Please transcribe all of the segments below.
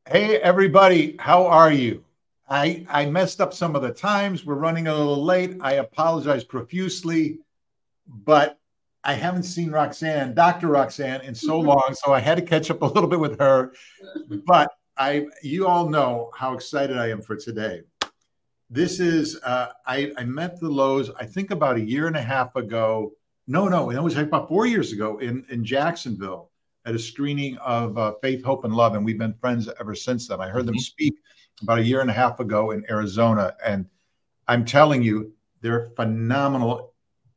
Hey, everybody, how are you? I messed up some of the times. We're running a little late. I apologize profusely, but I haven't seen Roxanne, Dr. Roxanne, in so long, so I had to catch up a little bit with her. But you all know how excited I am for today. This is, I met the Louhs, I think about a year and a half ago. No, it was about 4 years ago in Jacksonville at a screening of Faith, Hope, and Love. And we've been friends ever since then. I heard them speak about a year and a half ago in Arizona. And I'm telling you, they're phenomenal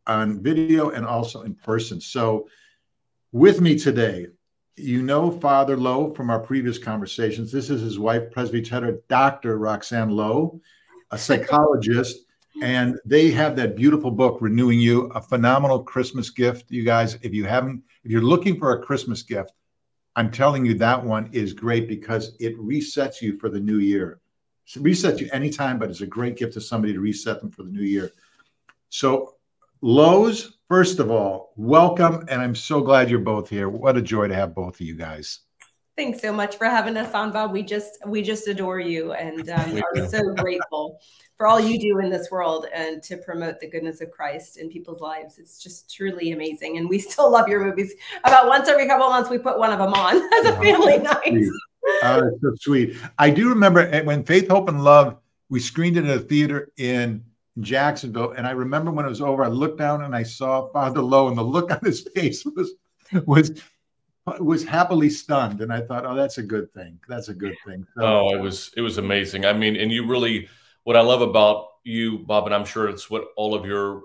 on video and also in person. So with me today, you know Father Louh from our previous conversations. This is his wife, Presbyter Dr. Roxanne Louh, a psychologist, and they have that beautiful book, Renewing You, a phenomenal Christmas gift. You guys, if you're looking for a Christmas gift, I'm telling you that one is great because it resets you for the new year. It resets you anytime, but it's a great gift to somebody to reset them for the new year. So Louhs, first of all, welcome, and I'm so glad you're both here. What a joy to have both of you guys. Thanks so much for having us on, Bob. We just adore you and are so grateful for all you do in this world and to promote the goodness of Christ in people's lives. It's just truly amazing. And we still love your movies. About once every couple of months, we put one of them on as a family night. It's so sweet. I do remember when Faith, Hope, and Love, we screened it at a theater in Jacksonville. And I remember when it was over, I looked down and I saw Father Louh, and the look on his face was happily stunned. And I thought, oh, that's a good thing. That's a good thing. So, oh, it was amazing. I mean, and you really, what I love about you, Bob, and I'm sure it's what all of your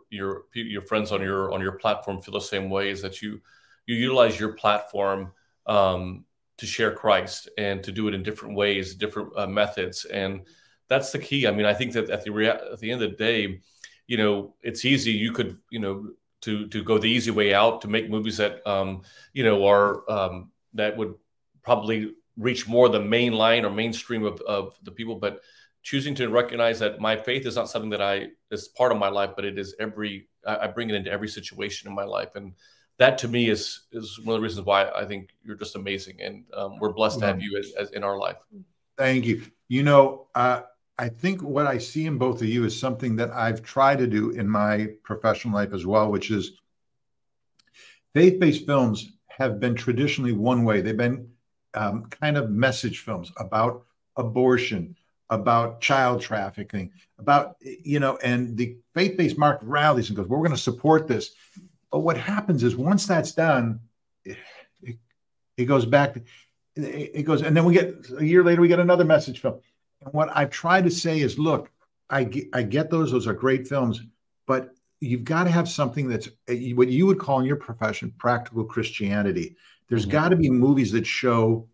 friends on your platform feel the same way, is that you utilize your platform to share Christ and to do it in different ways, different methods, and that's the key. I mean, I think that at the end of the day, you know, it's easy. You could, you know, to go the easy way out, to make movies that you know, are that would probably reach more the main line or mainstream of the people, but choosing to recognize that my faith is not something that is part of my life, but it is I bring it into every situation in my life. And that to me is one of the reasons why I think you're just amazing. And we're blessed to have you as in our life. Thank you. You know, I think what I see in both of you is something that I've tried to do in my professional life as well, which is faith-based films have been traditionally one way. They've been kind of message films about abortion, about child trafficking, about, you know, and the faith-based market rallies and goes, well, we're going to support this. But what happens is once that's done, it goes back, it goes, and then we get, a year later, we get another message film. And what I've tried to say is, look, I get those are great films, but you've got to have something that's what you would call in your profession practical Christianity. There's got to be movies that show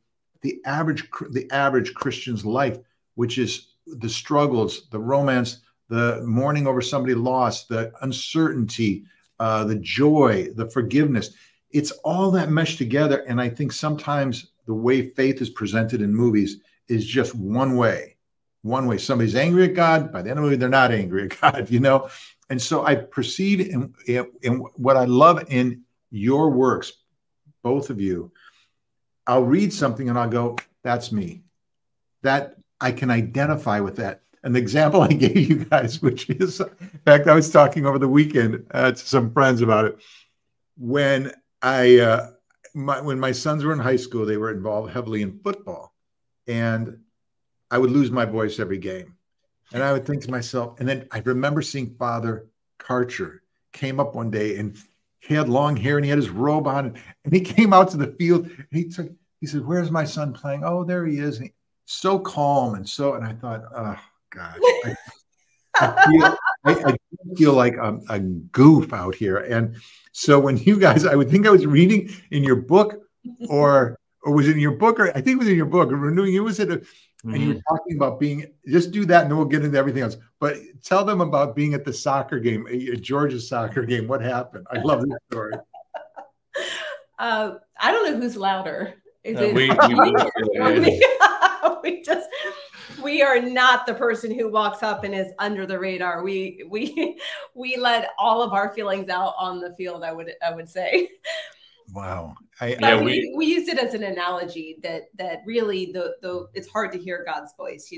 the average Christian's life, which is the struggles, the romance, the mourning over somebody lost, the uncertainty, the joy, the forgiveness. It's all that meshed together. And I think sometimes the way faith is presented in movies is just one way. Somebody's angry at God. By the end of the movie, they're not angry at God, you know? And so I perceive in what I love in your works, both of you, I'll read something and I'll go, that's me. That I can identify with that. An example I gave you guys, which is, in fact, I was talking over the weekend to some friends about it. When when my sons were in high school, they were involved heavily in football. And I would lose my voice every game. And I would think to myself, and then I remember seeing Father Karcher came up one day and he had long hair and he had his robe on and he came out to the field. And he said, where's my son playing? Oh, there he is. And he, so calm and I thought, oh God, I feel like a goof out here. And so when you guys, I would think I was reading in your book or was it in your book, or I think it was in your book, Renewing You, was it and you were talking about just do that and then we'll get into everything else. But tell them about being at the soccer game, at Georgia's soccer game. What happened? I love this story. I don't know who's louder. Is it we are not the person who walks up and is under the radar. We let all of our feelings out on the field, I would say. Wow. Yeah, we used it as an analogy that really it's hard to hear God's voice,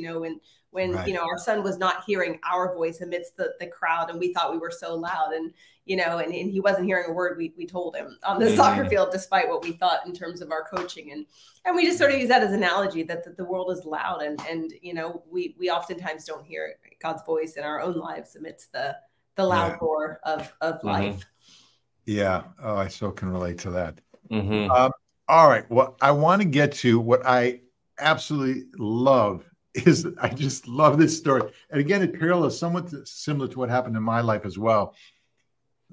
when right. our son was not hearing our voice amidst the crowd, and we thought we were so loud, and and he wasn't hearing a word we told him on the soccer field, despite what we thought in terms of our coaching, and we just sort of use that as an analogy that the world is loud, and we oftentimes don't hear God's voice in our own lives amidst the loud roar of life. Yeah. Oh, I so can relate to that. Mm-hmm. All right. Well, I want to get to what I absolutely love is I just love this story. And again, it parallels somewhat similar to what happened in my life as well,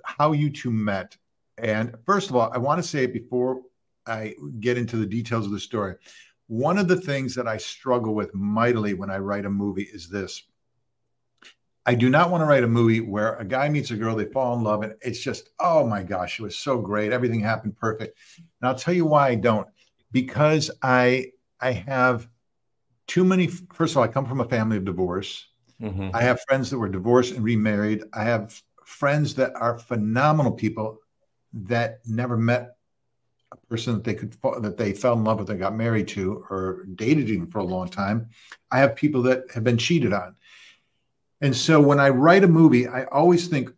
how you two met. And first of all, I want to say before I get into the details of the story, one of the things that I struggle with mightily when I write a movie is this. I do not want to write a movie where a guy meets a girl, they fall in love, and it's just, oh my gosh, it was so great. Everything happened perfect. And I'll tell you why I don't. Because I have too many. First of all, I come from a family of divorce. Mm-hmm. I have friends that were divorced and remarried. I have friends that are phenomenal people that never met a person that they fell in love with and got married to or dated even for a long time. I have people that have been cheated on. And so when I write a movie, I always think,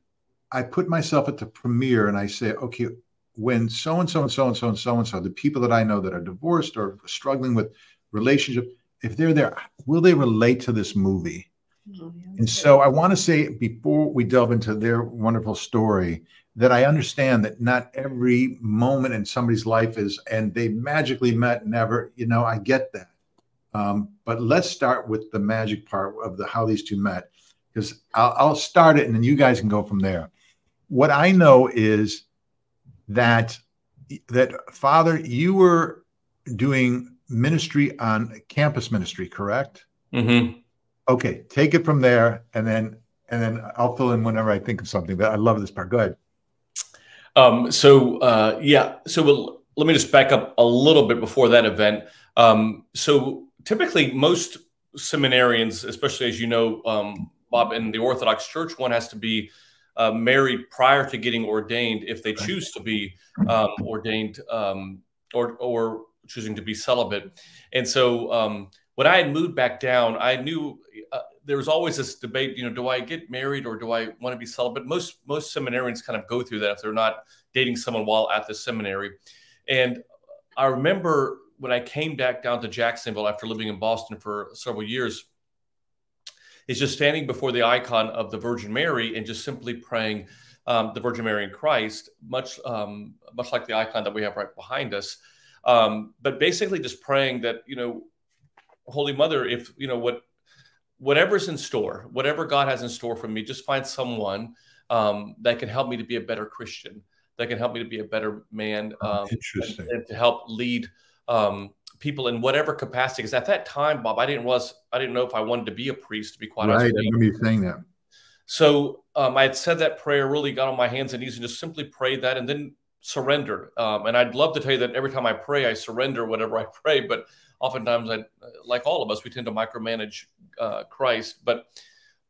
I put myself at the premiere and I say, okay, when so-and-so and so-and-so and so-and-so, the people that I know that are divorced or struggling with relationship, if they're there, will they relate to this movie? Oh, yeah, and so I want to say, before we delve into their wonderful story, that I understand that not every moment in somebody's life is, and they magically met, never, I get that. But let's start with the magic part of how these two met, because I'll start it and then you guys can go from there. What I know is that Father, you were doing ministry on campus ministry, correct? Mm-hmm. Okay, take it from there, and then I'll fill in whenever I think of something. But I love this part. Go ahead. So let me just back up a little bit before that event. So typically, most seminarians, especially as you know, Bob, in the Orthodox Church, one has to be married prior to getting ordained if they choose to be ordained, or choosing to be celibate. And so when I had moved back down, I knew there was always this debate, do I get married or do I want to be celibate? Most seminarians kind of go through that if they're not dating someone while at the seminary. And I remember when I came back down to Jacksonville after living in Boston for several years, is just standing before the icon of the Virgin Mary and just simply praying the Virgin Mary in Christ, much like the icon that we have right behind us. But basically just praying that, Holy Mother, if, whatever's in store, whatever God has in store for me, just find someone that can help me to be a better Christian, that can help me to be a better man, Interesting. and to help lead people in whatever capacity. Because at that time, Bob, I didn't know if I wanted to be a priest, to be quite honest. Right, I remember you saying that. So I had said that prayer, really got on my hands and knees and just simply prayed that, and then surrendered. And I'd love to tell you that every time I pray, I surrender whatever I pray. But oftentimes, like all of us, we tend to micromanage Christ. But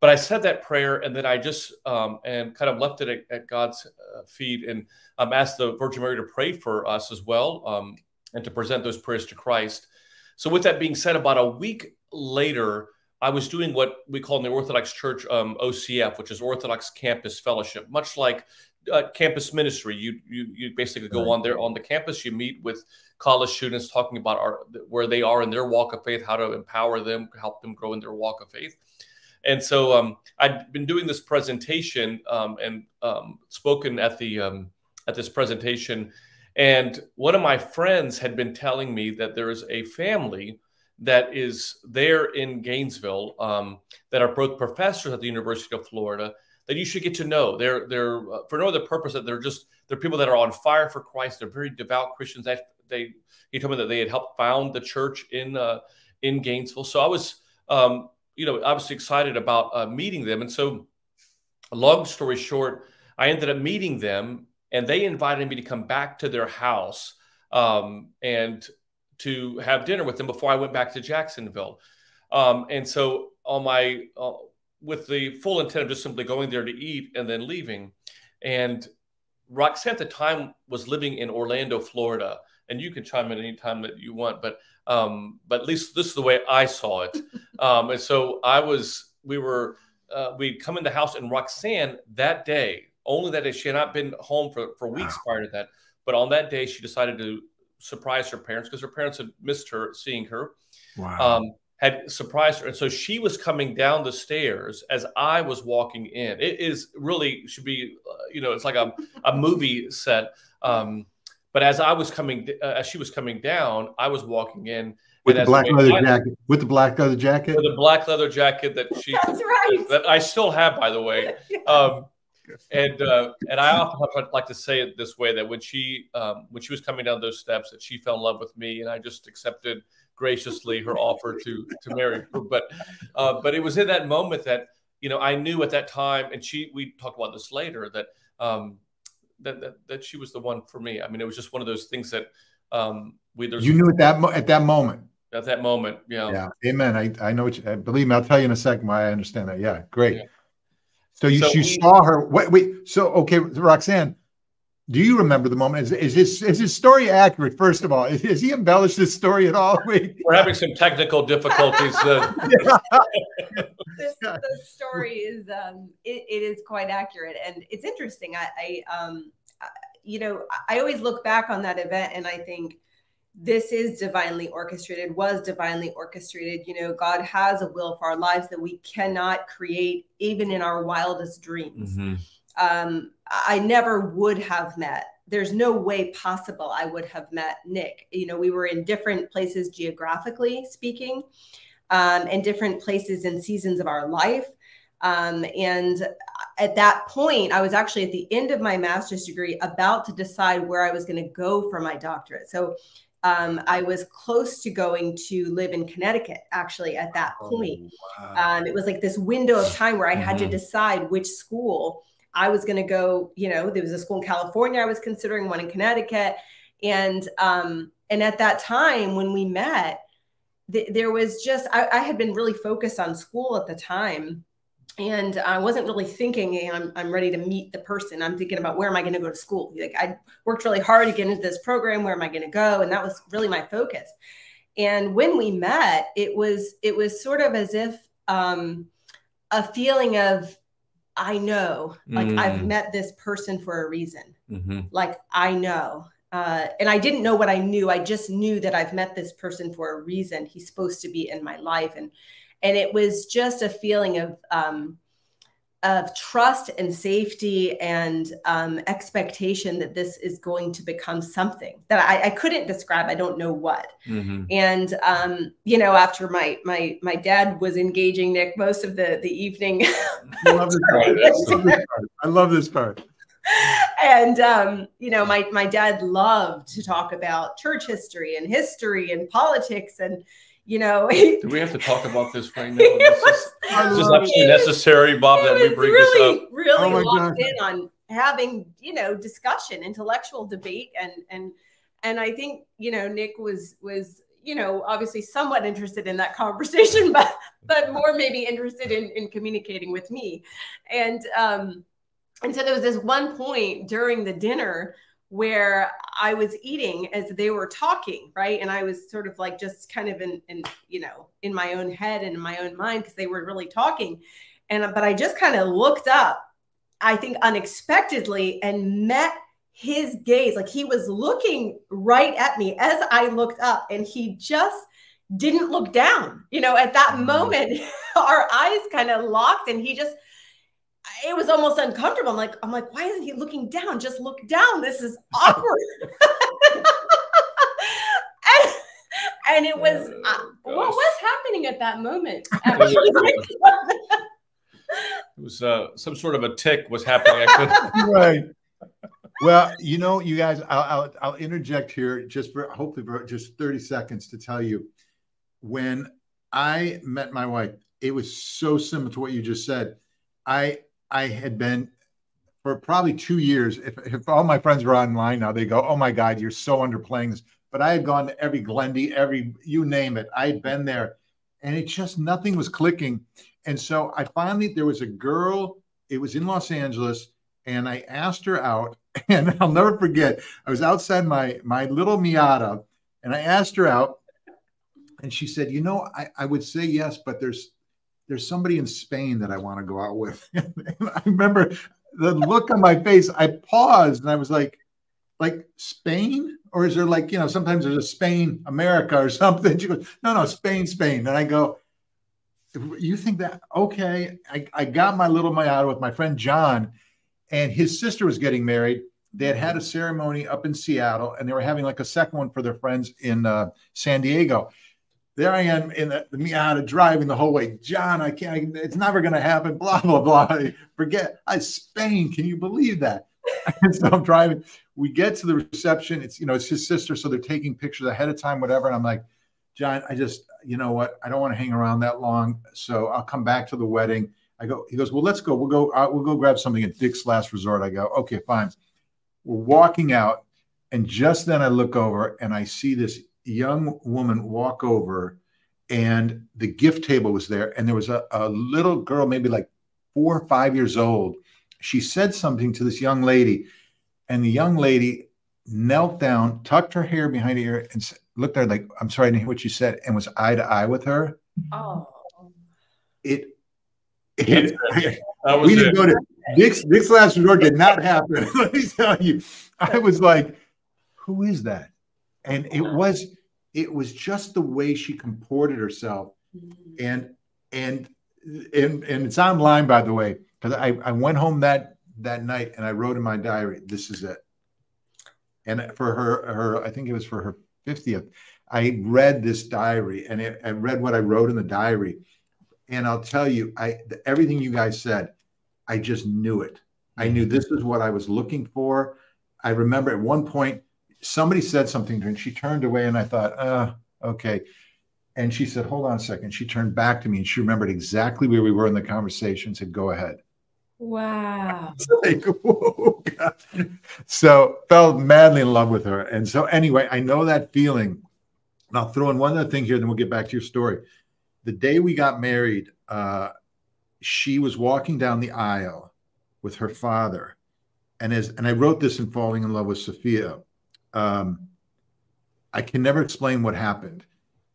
I said that prayer, and then I just and kind of left it at God's feet, and asked the Virgin Mary to pray for us as well, and to present those prayers to Christ. So with that being said, about a week later, I was doing what we call in the Orthodox Church OCF, which is Orthodox Campus Fellowship, much like campus ministry. You basically go on there on the campus, you meet with college students talking about where they are in their walk of faith, how to empower them, help them grow in their walk of faith. And so I'd been doing this presentation and spoken at this presentation. And one of my friends had been telling me that there is a family that is there in Gainesville that are both professors at the University of Florida that you should get to know. They're for no other purpose that they're people that are on fire for Christ. They're very devout Christians. He told me that they had helped found the church in Gainesville. So I was obviously excited about meeting them. And so, long story short, I ended up meeting them. And they invited me to come back to their house and to have dinner with them before I went back to Jacksonville. And so with the full intent of just simply going there to eat and then leaving. And Roxanne at the time was living in Orlando, Florida, and you can chime in anytime that you want, but at least this is the way I saw it. And so we'd come in the house, and Roxanne that day, only that day, she had not been home for weeks prior to that, but on that day she decided to surprise her parents because her parents had missed her, seeing her. Wow. Had surprised her. And so she was coming down the stairs as I was walking in. It is really should be, it's like a movie set. But as she was coming down, I was walking in. With the black leather jacket. With the black leather jacket? With the black leather jacket That's right. that I still have, by the way. And I often like to say it this way, that when she was coming down those steps, that she fell in love with me, and I just accepted graciously her offer to marry her. But it was in that moment that I knew at that time, and we talked about this later, that that she was the one for me. I mean, it was just one of those things that you knew at that moment. At that moment, yeah. Amen. I know what you believe me. I'll tell you in a second why I understand that. Yeah, great. Yeah. So you saw her. Wait. So okay, Roxanne, do you remember the moment? Is his story accurate? First of all, has he embellished this story at all? We're having some technical difficulties. The story is it is quite accurate, and it's interesting. I always look back on that event, and I think this is divinely orchestrated, was divinely orchestrated. God has a will for our lives that we cannot create, even in our wildest dreams. Mm-hmm. I never would have met. There's no way possible I would have met Nick. We were in different places geographically speaking, and different places and seasons of our life. And at that point, I was actually at the end of my master's degree, about to decide where I was going to go for my doctorate. So I was close to going to live in Connecticut, actually, at that point. Oh, wow. It was like this window of time where I had to decide which school I was going to go. There was a school in California I was considering, one in Connecticut. And at that time when we met, there was just, I had been really focused on school at the time. And I wasn't really thinking, hey, I'm ready to meet the person. I'm thinking about, where am I going to go to school? Like, I worked really hard to get into this program. Where am I going to go? And that was really my focus. And when we met, it was sort of as if a feeling of, I know, like I've met this person for a reason. Mm-hmm. Like, I know. And I didn't know what I knew. I just knew that I've met this person for a reason. He's supposed to be in my life. And it was just a feeling of trust and safety and expectation that this is going to become something that I couldn't describe. I don't know what. Mm-hmm. And after my dad was engaging Nick most of the evening. I love this part. I love this part. And my dad loved to talk about church history and politics and. Do we have to talk about this right now? This is absolutely necessary, Bob, that we bring this up. Really locked in on having, discussion, intellectual debate. And I think, Nick was obviously somewhat interested in that conversation, but more maybe interested in communicating with me. And so there was this one point during the dinner where I was eating as they were talking, right? And I was sort of like just kind of in my own head and in my own mind, because they were really talking. But I just kind of looked up, I think unexpectedly, and met his gaze. Like, he was looking right at me as I looked up, and he just didn't look down. At that moment, our eyes kind of locked, and it was almost uncomfortable. I'm like, why isn't he looking down? Just look down. This is awkward. and it was, what was happening at that moment? It was some sort of a tick was happening. Right. Well, you guys, I'll interject here hopefully for just 30 seconds to tell you, when I met my wife, it was so similar to what you just said. I had been, for probably 2 years, if all my friends are online now, they go, oh my God, you're so underplaying this. But I had gone to every Glendy, you name it. I had been there, and it just, nothing was clicking. And so there was a girl, it was in Los Angeles, and I asked her out, and I'll never forget. I was outside my little Miata, and I asked her out, and she said, "You know, I would say yes, but there's somebody in Spain that I want to go out with." And I remember the look on my face. I paused, and I was like Spain, or is there like, sometimes there's a Spain, America, or something? She goes, no, Spain, Spain. And I go, you think that? Okay. I got my little Miata with my friend John, and his sister was getting married. They had a ceremony up in Seattle, and they were having like a second one for their friends in San Diego. There I am in the Miata driving the whole way. John, I can't, it's never going to happen, blah, blah, blah. Forget, Spain, can you believe that? And so I'm driving. We get to the reception. It's his sister, so they're taking pictures ahead of time, whatever. And I'm like, John, you know what? I don't want to hang around that long, so I'll come back to the wedding. He goes, well, let's go. We'll go grab something at Dick's Last Resort. I go, okay, fine. We're walking out, and just then I look over and I see this young woman walk over, and the gift table was there, and there was a little girl, maybe like 4 or 5 years old. She said something to this young lady, and the young lady knelt down, tucked her hair behind her ear, and looked at her like, I'm sorry, I didn't hear what you said, and was eye to eye with her. Oh. We didn't go to Dick's Last Resort. Did not happen. Let me tell you. I was like, who is that? And it was just the way she comported herself. And it's online, by the way, because I went home that night and I wrote in my diary, this is it. And for her, I think it was for her 50th, I read this diary, and I read what I wrote in the diary. And I'll tell you, everything you guys said, I just knew it. I knew this is what I was looking for. I remember at one point, somebody said something to her, and she turned away, and I thought, okay. And she said, hold on a second. She turned back to me, and she remembered exactly where we were in the conversation, said, go ahead. Wow. It's like, whoa, God. So fell madly in love with her. And so anyway, I know that feeling. And I'll throw in one other thing here, then we'll get back to your story. The day we got married, she was walking down the aisle with her father. And I wrote this in Falling in Love with Sophia. I can never explain what happened.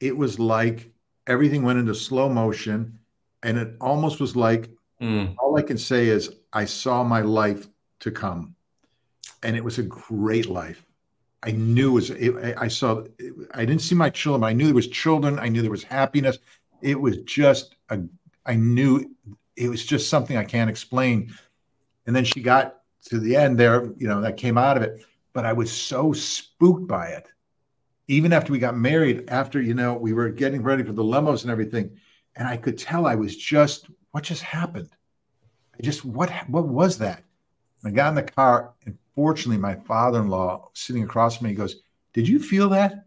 It was like everything went into slow motion, and it almost was like, all I can say is I saw my life to come, and it was a great life. I knew I didn't see my children, but I knew there was children. I knew there was happiness. It was just, I knew it was just something I can't explain. And then she got to the end there, that came out of it, but I was so spooked by it. Even after we got married, after, we were getting ready for the limos and everything. And I could tell I was just, what just happened? What was that? I got in the car, and fortunately, my father-in-law sitting across from me, he goes, did you feel that?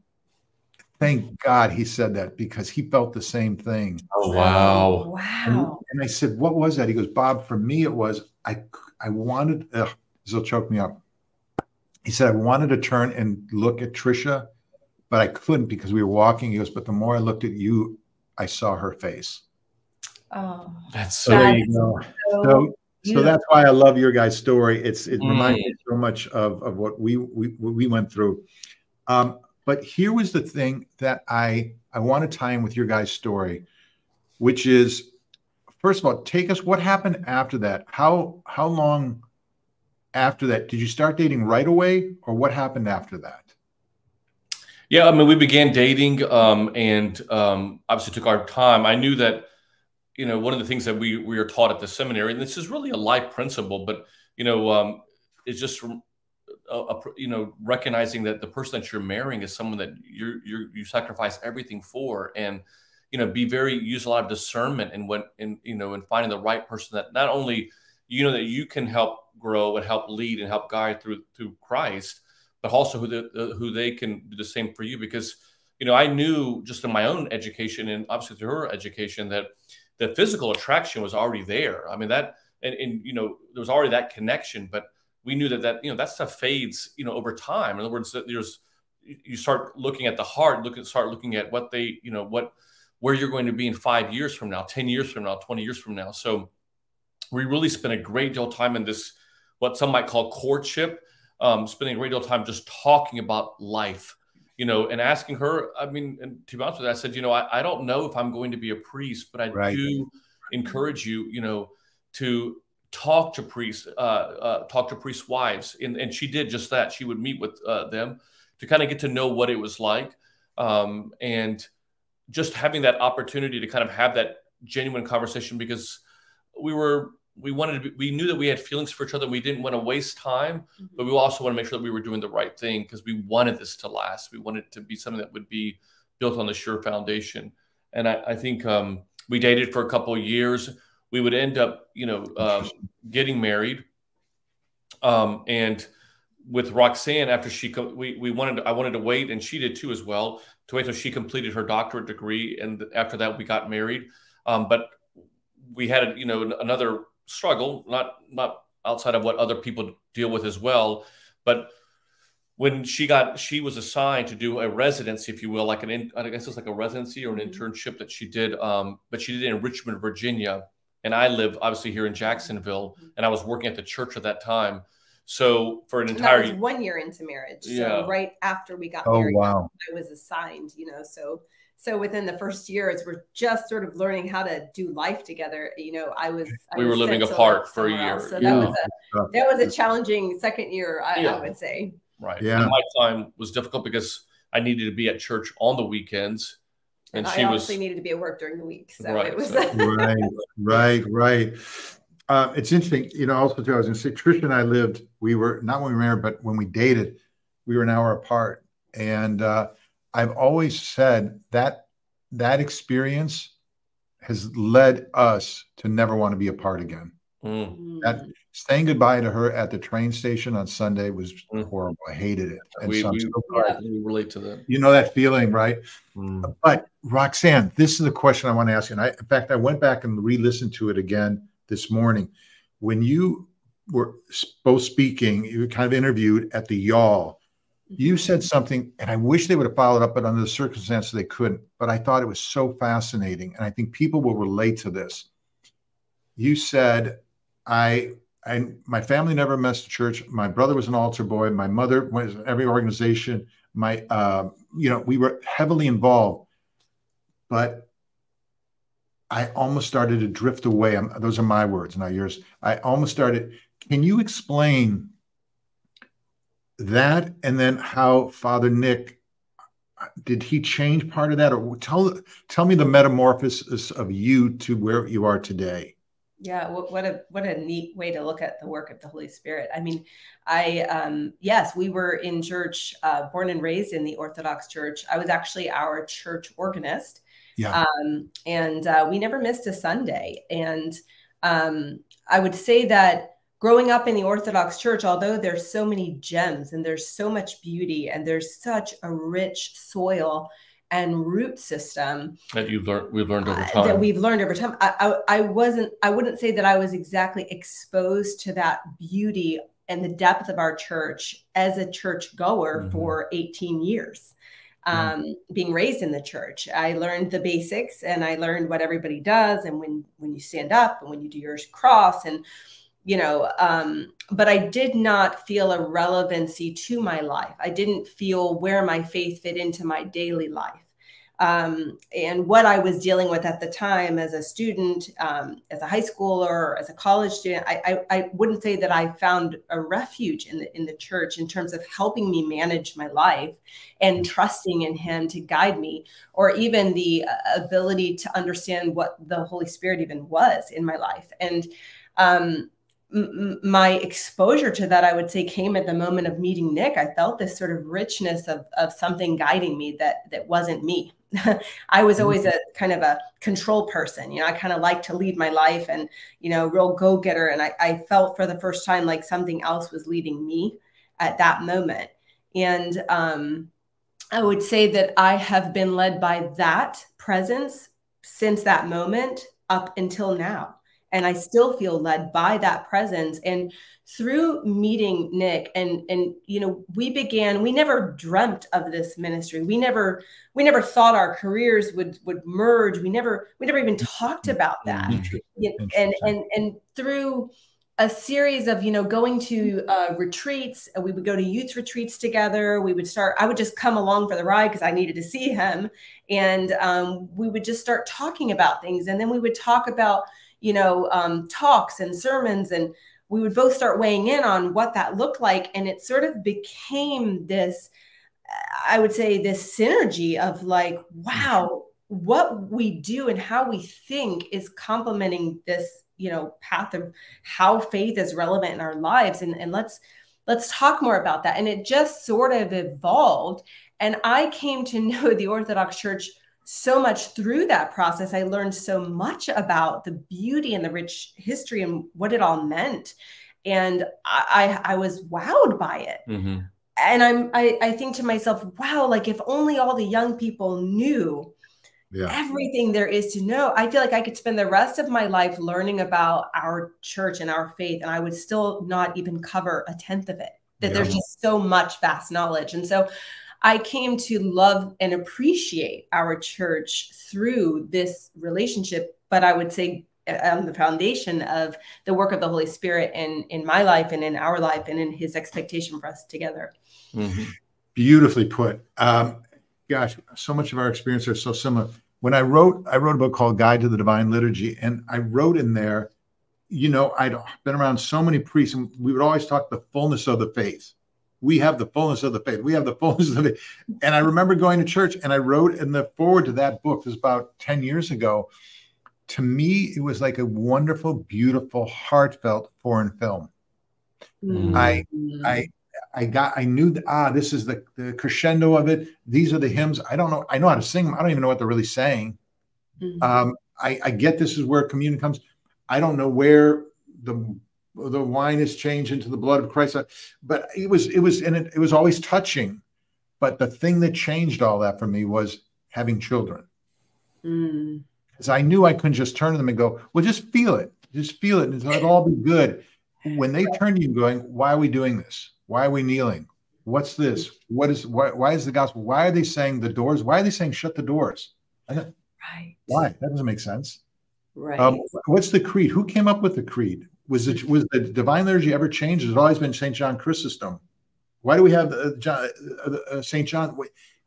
Thank God he said that, because he felt the same thing. Oh, wow. Wow. And I said, what was that? He goes, Bob, for me, it was, I wanted, this will choke me up. He said, I wanted to turn and look at Trisha, but I couldn't because we were walking. He goes, but the more I looked at you, I saw her face. Oh, that's so there you go. So that's why I love your guys' story. It reminds me so much of what we went through. But here was the thing that I want to tie in with your guys' story, which is, first of all, take us, what happened after that? How long after that? Did you start dating right away, or what happened after that? Yeah, I mean, we began dating, and obviously took our time. I knew that, one of the things that we are taught at the seminary, and this is really a life principle, but it's just recognizing that the person that you're marrying is someone that you sacrifice everything for, and use a lot of discernment in finding the right person that not only that you can help grow and help lead and help guide through Christ, but also who they can do the same for you. Because, I knew just in my own education, and obviously through her education, that the physical attraction was already there. I mean, that, and there was already that connection, but we knew that stuff fades, over time. In other words, that you start looking at the heart, start looking at what they, where you're going to be in 5 years from now, 10 years from now, 20 years from now. So we really spent a great deal of time in this, what some might call courtship, spending a great deal of time just talking about life, you know, and asking her, I mean, and to be honest with you, I said, you know, I don't know if I'm going to be a priest, but I do encourage you, you know, to talk to priests, wives. And she did just that. She would meet with them to kind of get to know what it was like. And just having that opportunity to kind of have that genuine conversation, because we knew that we had feelings for each other. We didn't want to waste time, but we also want to make sure that we were doing the right thing, because we wanted this to last. We wanted it to be something that would be built on the sure foundation. And I think we dated for a couple of years. We would end up, you know, getting married. And with Roxanne, after I wanted to wait, and she did too as well, to wait till she completed her doctorate degree. And after that, we got married. But we had, you know, another struggle, not outside of what other people deal with as well. But when she was assigned to do a residency, if you will, like I guess it's like a residency or an internship that she did, but she did it in Richmond, Virginia. And I live obviously here in Jacksonville, and I was working at the church at that time. So for an entire that was 1 year into marriage. So right after we got married, I was assigned, you know, so within the first year, as we're just sort of learning how to do life together, you know, we were living apart for a year. So that was a challenging second year, I would say. Right. Yeah. And my time was difficult because I needed to be at church on the weekends. And she obviously needed to be at work during the week. So it was right. It's interesting, you know, also too, I was going to say, Trish and I we were, not when we were married, but when we dated, we were an hour apart. And I've always said that experience has led us to never want to be apart again. That saying goodbye to her at the train station on Sunday was horrible. I hated it. And we relate to that. You know that feeling, right? But Roxanne, this is the question I want to ask you. And in fact, I went back and re-listened to it again this morning. When you were both speaking, you were kind of interviewed at the Y'all. You said something, and I wish they would have followed up, but under the circumstances they couldn't. But I thought it was so fascinating, and I think people will relate to this. You said, my family never missed a church. My brother was an altar boy. My mother was in every organization. You know, we were heavily involved, but I almost started to drift away. Those are my words, not yours. I almost started. Can you explain that, and then how Father Nick, did he change part of that, or tell me the metamorphosis of you to where you are today? Yeah, what a neat way to look at the work of the Holy Spirit. I mean, yes, we were in church, born and raised in the Orthodox Church. I was actually our church organist. Yeah. And we never missed a Sunday. And I would say that growing up in the Orthodox Church, although there's so many gems and there's so much beauty and there's such a rich soil and root system that we've learned over time. I wouldn't say that I was exactly exposed to that beauty and the depth of our church as a church goer for 18 years. Being raised in the church, I learned the basics, and I learned what everybody does, and when you stand up and when you do your cross, and you know, but I did not feel a relevancy to my life. I didn't feel where my faith fit into my daily life. And what I was dealing with at the time as a student, as a high schooler, as a college student, I wouldn't say that I found a refuge in the church in terms of helping me manage my life and trusting in Him to guide me, or even the ability to understand what the Holy Spirit even was in my life. And my exposure to that, I would say, came at the moment of meeting Nick. I felt this sort of richness of something guiding me that wasn't me. I was always a kind of a control person. You know, I kind of like to lead my life and, you know, real go-getter. And I felt for the first time like something else was leading me at that moment. And I would say that I have been led by that presence since that moment up until now. And I still feel led by that presence. And through meeting Nick and you know, we never dreamt of this ministry. We never thought our careers would merge. We never even talked about that. And through a series of, you know, going to retreats. We would go to youth retreats together. I would just come along for the ride because I needed to see him. And we would just start talking about things. And then we would talk about, you know, talks and sermons, and we would both start weighing in on what that looked like. And it sort of became this, I would say, this synergy of like, wow, what we do and how we think is complementing this, you know, path of how faith is relevant in our lives. And let's talk more about that. And it just sort of evolved. And I came to know the Orthodox Church so much through that process. I learned so much about the beauty and the rich history and what it all meant. And I was wowed by it. Mm-hmm. And I think to myself, wow, like if only all the young people knew everything there is to know. I feel like I could spend the rest of my life learning about our church and our faith, and I would still not even cover a tenth of it. That there's just so much vast knowledge. And so I came to love and appreciate our church through this relationship, but I would say on the foundation of the work of the Holy Spirit in my life and in our life and in his expectation for us together. Mm-hmm. Beautifully put. Gosh, so much of our experience are so similar. When I wrote a book called Guide to the Divine Liturgy, and I wrote in there, you know, I'd been around so many priests, and we would always talk the fullness of the faith. We have the fullness of the faith. We have the fullness of it. And I remember going to church, and I wrote in the forward to that book, this was about 10 years ago. To me, it was like a wonderful, beautiful, heartfelt foreign film. Mm. I knew that, this is the crescendo of it. These are the hymns. I don't know. I know how to sing them. I don't even know what they're really saying. Mm-hmm. I get this is where communion comes. I don't know where the wine is changed into the blood of Christ, but it was always touching. But the thing that changed all that for me was having children. Because I knew I couldn't just turn to them and go, well, just feel it, and it'll all be good. When they turn to you going, why are we doing this? Why are we kneeling? What's this? Why is the gospel? Why are they saying the doors? Why are they saying shut the doors? Right. Why? That doesn't make sense. Right. What's the creed? Who came up with the creed? Was the divine liturgy ever changed? Has it always been St. John Chrysostom? Why do we have St. John?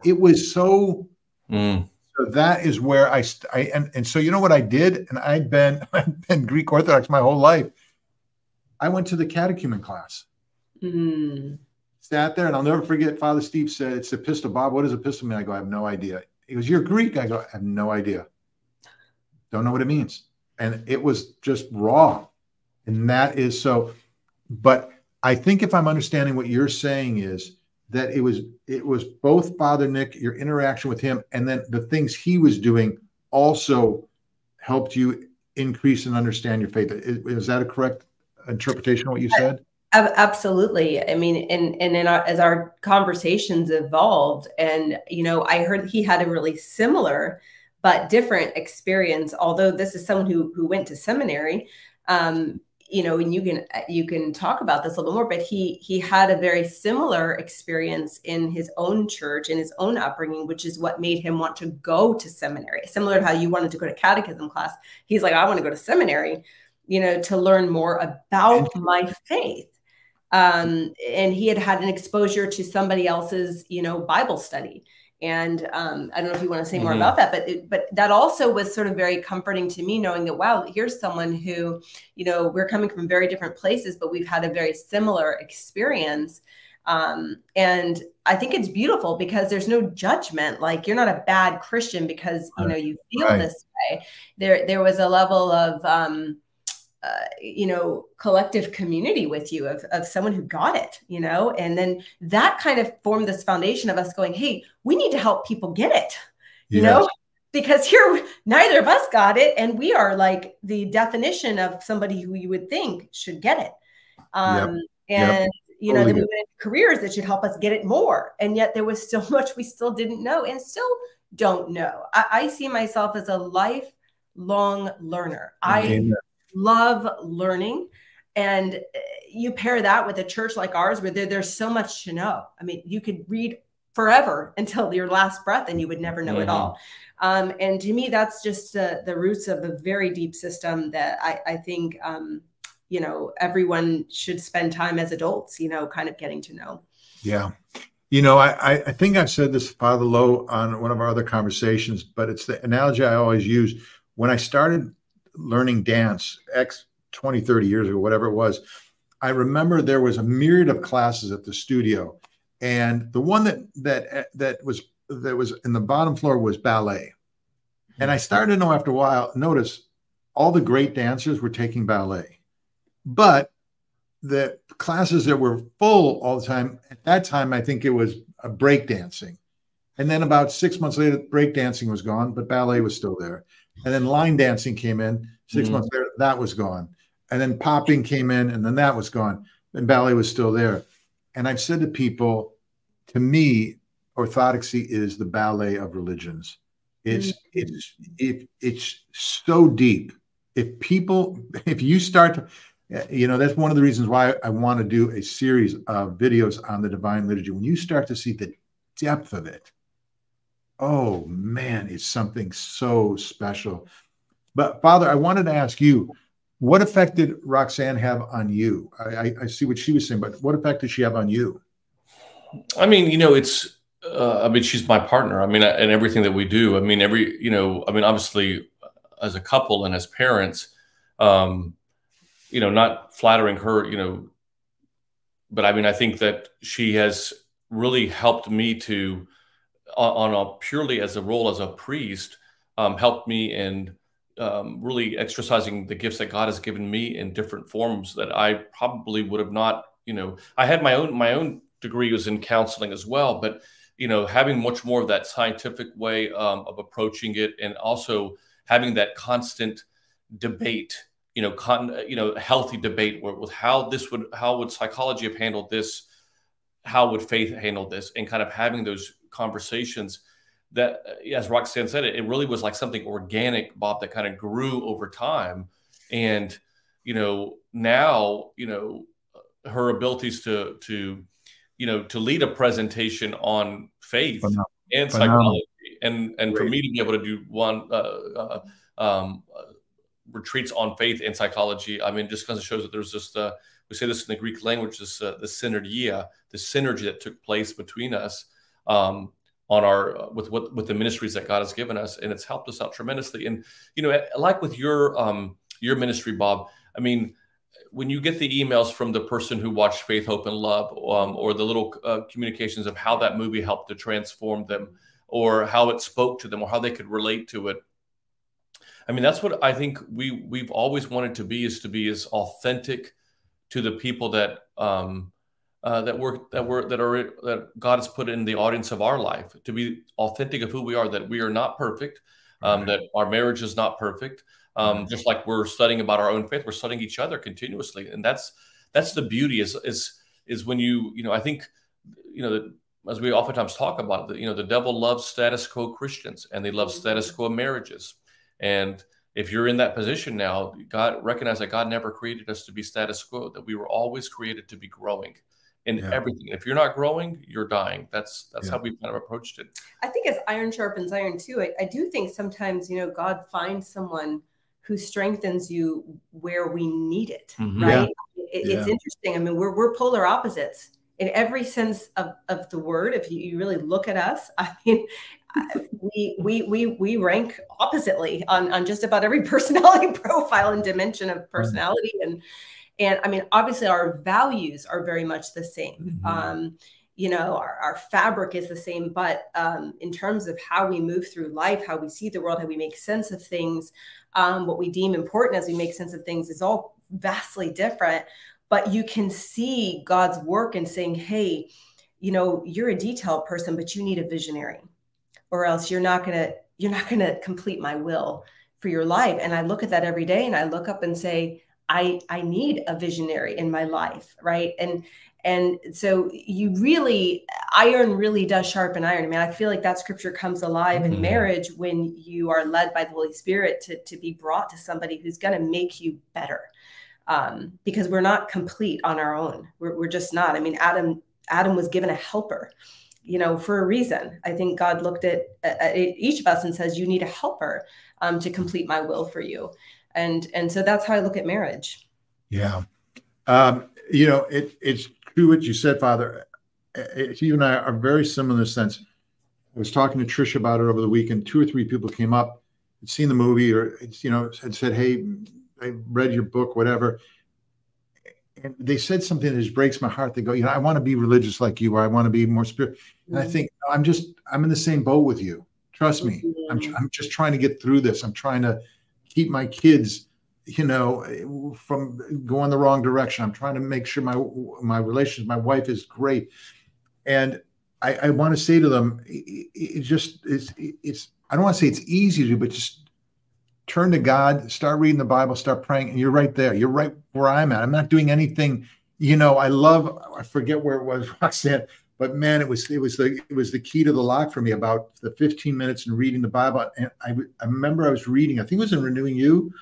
It was so. So that is where and so you know what I did, and I've been Greek Orthodox my whole life. I went to the catechumen class. Sat there, and I'll never forget. Father Steve said, "It's epistle." Bob, what does epistle mean? I go, I have no idea. He goes, "You're Greek." I go, I have no idea. Don't know what it means. And it was just raw. And that is so. But I think if I'm understanding what you're saying is that it was both Father Nick, your interaction with him, and then the things he was doing also helped you increase and understand your faith. Is that a correct interpretation of what you said? Absolutely. I mean, as our conversations evolved, and, you know, I heard he had a really similar but different experience, although this is someone who went to seminary, you know, and you can talk about this a little more, but he had a very similar experience in his own church, in his own upbringing, which is what made him want to go to seminary. Similar to how you wanted to go to catechism class. He's like, I want to go to seminary, you know, to learn more about my faith. And he had an exposure to somebody else's, you know, Bible study. And I don't know if you want to say more about that, but that also was sort of very comforting to me, knowing that, wow, here's someone who, you know, we're coming from very different places, but we've had a very similar experience. And I think it's beautiful because there's no judgment. Like, you're not a bad Christian because, you know, you feel this way. There was a level of, you know, collective community with you of someone who got it, you know, and then that kind of formed this foundation of us going, hey, we need to help people get it, you know, because here, neither of us got it. And we are like the definition of somebody who you would think should get it. And, you know, then we went into careers that should help us get it more. And yet there was so much we still didn't know and still don't know. I see myself as a lifelong learner. I love learning. And you pair that with a church like ours, where there's so much to know. I mean, you could read forever until your last breath and you would never know it all. And to me, that's just the roots of a very deep system that I think, you know, everyone should spend time as adults, you know, kind of getting to know. Yeah. You know, I think I've said this, Father Lowe, on one of our other conversations, but it's the analogy I always use. When I started learning dance, 20, 30 years ago, whatever it was, I remember there was a myriad of classes at the studio. And the one that was in the bottom floor was ballet. And I started to know after a while, notice all the great dancers were taking ballet. But the classes that were full all the time, at that time, I think it was break dancing. And then about 6 months later, break dancing was gone, but ballet was still there. And then line dancing came in. 6 months later, that was gone. And then popping came in, and then that was gone. And ballet was still there. And I've said to people, to me, orthodoxy is the ballet of religions. It's so deep. If you start to, you know, that's one of the reasons why I want to do a series of videos on the divine liturgy. When you start to see the depth of it, oh man, it's something so special. But Father, I wanted to ask you, what effect did Roxanne have on you? I see what she was saying, but what effect did she have on you? I mean, you know, it's, I mean, she's my partner. I mean, and everything that we do. I mean, you know, I mean, obviously, as a couple and as parents, you know, not flattering her, you know, but I mean, I think that she has really helped me to, on a purely as a role as a priest, helped me in really exercising the gifts that God has given me in different forms that I probably would have not, you know, I had my own degree was in counseling as well, but, you know, having much more of that scientific way of approaching it, and also having that constant debate, you know, healthy debate with how would psychology have handled this? How would faith handle this? And kind of having those conversations that, as Roxanne said, it really was like something organic, Bob, that kind of grew over time. And, you know, now, you know, her abilities to you know, to lead a presentation on faith and psychology, and for me to be able to do one retreats on faith and psychology, I mean, just kind of shows that there's just we say this in the Greek language, this the synergia, the synergy that took place between us on our with the ministries that God has given us, and it's helped us out tremendously. And you know, like with your ministry, Bob, I mean, when you get the emails from the person who watched Faith, Hope, and Love, or the little communications of how that movie helped to transform them, or how it spoke to them, or how they could relate to it. I mean, that's what I think we've always wanted to be as authentic to the people that that God has put in the audience of our life, to be authentic of who we are, that we are not perfect, that our marriage is not perfect. Just like we're studying about our own faith, we're studying each other continuously. And that's the beauty is when you know, I think, you know, as we oftentimes talk about, you know, the devil loves status quo Christians, and they love status quo marriages. And if you're in that position now, recognize that God never created us to be status quo, that we were always created to be growing in everything. If you're not growing, you're dying. That's how we've kind of approached it. I think as iron sharpens iron too, I do think sometimes, you know, God finds someone who strengthens you where we need it, right? It's interesting. I mean, we're polar opposites in every sense of the word. If you really look at us, I mean, we rank oppositely on just about every personality profile and dimension of personality. And I mean, obviously our values are very much the same. You know, our fabric is the same, but in terms of how we move through life, how we see the world, how we make sense of things, what we deem important as we make sense of things is all vastly different. But you can see God's work in saying, hey, you know, you're a detailed person, but you need a visionary, or else you're not gonna complete my will for your life. And I look at that every day, and I look up and say, I need a visionary in my life, right? And so iron really does sharpen iron. I mean, I feel like that scripture comes alive in marriage when you are led by the Holy Spirit to be brought to somebody who's going to make you better, because we're not complete on our own. We're just not. I mean, Adam was given a helper, you know, for a reason. I think God looked at each of us and says, you need a helper to complete my will for you. And so that's how I look at marriage. Yeah. You know, it's true what you said, Father. You and I are very similar in a sense. I was talking to Trish about it over the weekend. 2 or 3 people came up, had seen the movie, or you know, had said, "Hey, I read your book, whatever." And they said something that just breaks my heart. They go, "You know, I want to be religious like you, or I want to be more spiritual." And I think I'm in the same boat with you. Trust me. I'm just trying to get through this. I'm trying to keep my kids, you know, from going the wrong direction. I'm trying to make sure my relationship, my wife is great. And I want to say to them, it's I don't want to say it's easy to do, but just turn to God, start reading the Bible, start praying, and you're right there. You're right where I'm at. I'm not doing anything, you know. I forget where it was, Roxanne, but man, it was the key to the lock for me, about the 15 minutes and reading the Bible. And I remember I was reading, I think it was in Renewing You,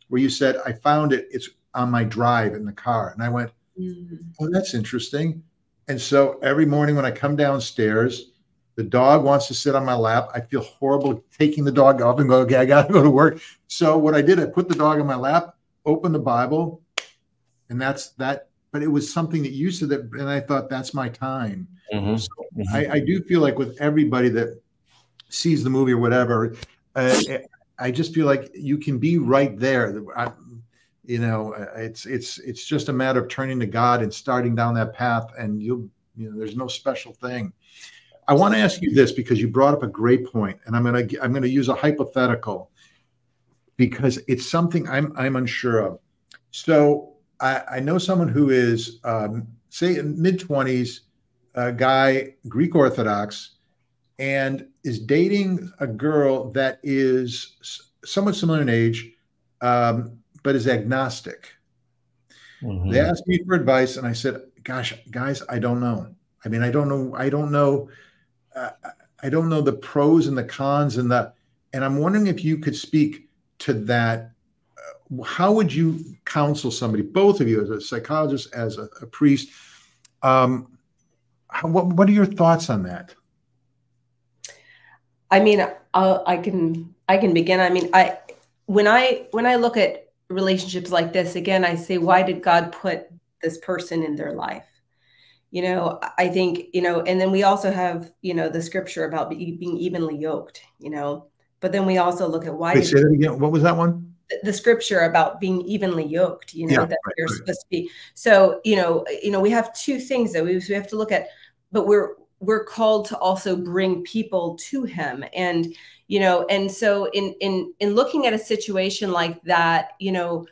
where you said, I found it's on my drive in the car. And I went, oh, that's interesting. And so every morning when I come downstairs, the dog wants to sit on my lap. I feel horrible taking the dog off and go, okay, I got to go to work. So what I did, I put the dog on my lap, opened the Bible, and that's that. But it was something that you said that, and I thought, that's my time. So I do feel like with everybody that sees the movie or whatever, I just feel like you can be right there. You know, it's just a matter of turning to God and starting down that path, and you know, there's no special thing. I want to ask you this, because you brought up a great point, and I'm gonna use a hypothetical because it's something I'm unsure of. So I know someone who is say in mid-20s, a guy, Greek Orthodox, and is dating a girl that is somewhat similar in age, but is agnostic. They asked me for advice, and I said, gosh, guys, I don't know. I mean, I don't know the pros and the cons, and I'm wondering if you could speak to that. How would you counsel somebody, both of you, as a psychologist, as a priest? What are your thoughts on that? I mean, I can begin. I mean, when I look at relationships like this, again, I say, why did God put this person in their life? You know, I think, you know, and then we also have, you know, the scripture about being evenly yoked, you know, but then we also look at why. Wait, say that again. What was that one? The scripture about being evenly yoked, you know, that you're supposed to be. So, you know, we have two things that we have to look at, but we're called to also bring people to him. And, you know, and so in looking at a situation like that, you know,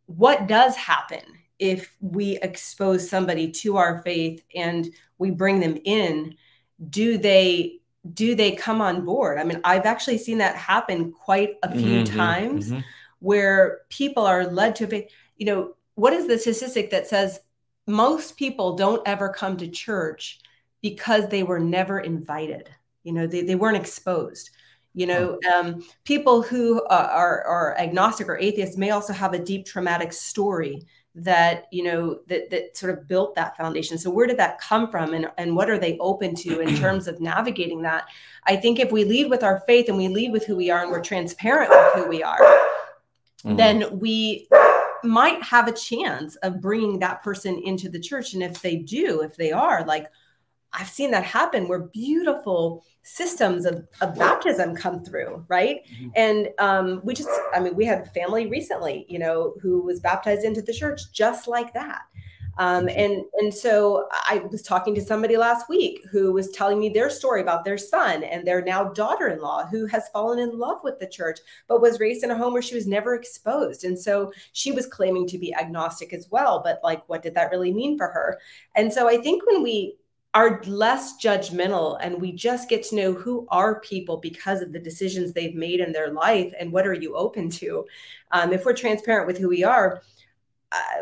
what does happen if we expose somebody to our faith and we bring them in? Do they come on board? I mean, I've actually seen that happen quite a few times, where people are led to faith. You know, what is the statistic that says most people don't ever come to church because they were never invited? You know, they weren't exposed. You know, people who are agnostic or atheists may also have a deep traumatic story that, you know, that sort of built that foundation. So where did that come from, and what are they open to in terms of navigating that? I think if we lead with our faith and we lead with who we are and we're transparent with who we are, then we might have a chance of bringing that person into the church. And if they are, like, I've seen that happen, where beautiful systems of baptism come through, right? And we had family recently, you know, who was baptized into the church just like that. And so I was talking to somebody last week who was telling me their story about their son and their now daughter-in-law, who has fallen in love with the church, but was raised in a home where she was never exposed. And so she was claiming to be agnostic as well, but like, what did that really mean for her? And so I think when we are less judgmental and we just get to know who are people because of the decisions they've made in their life and what are you open to, if we're transparent with who we are,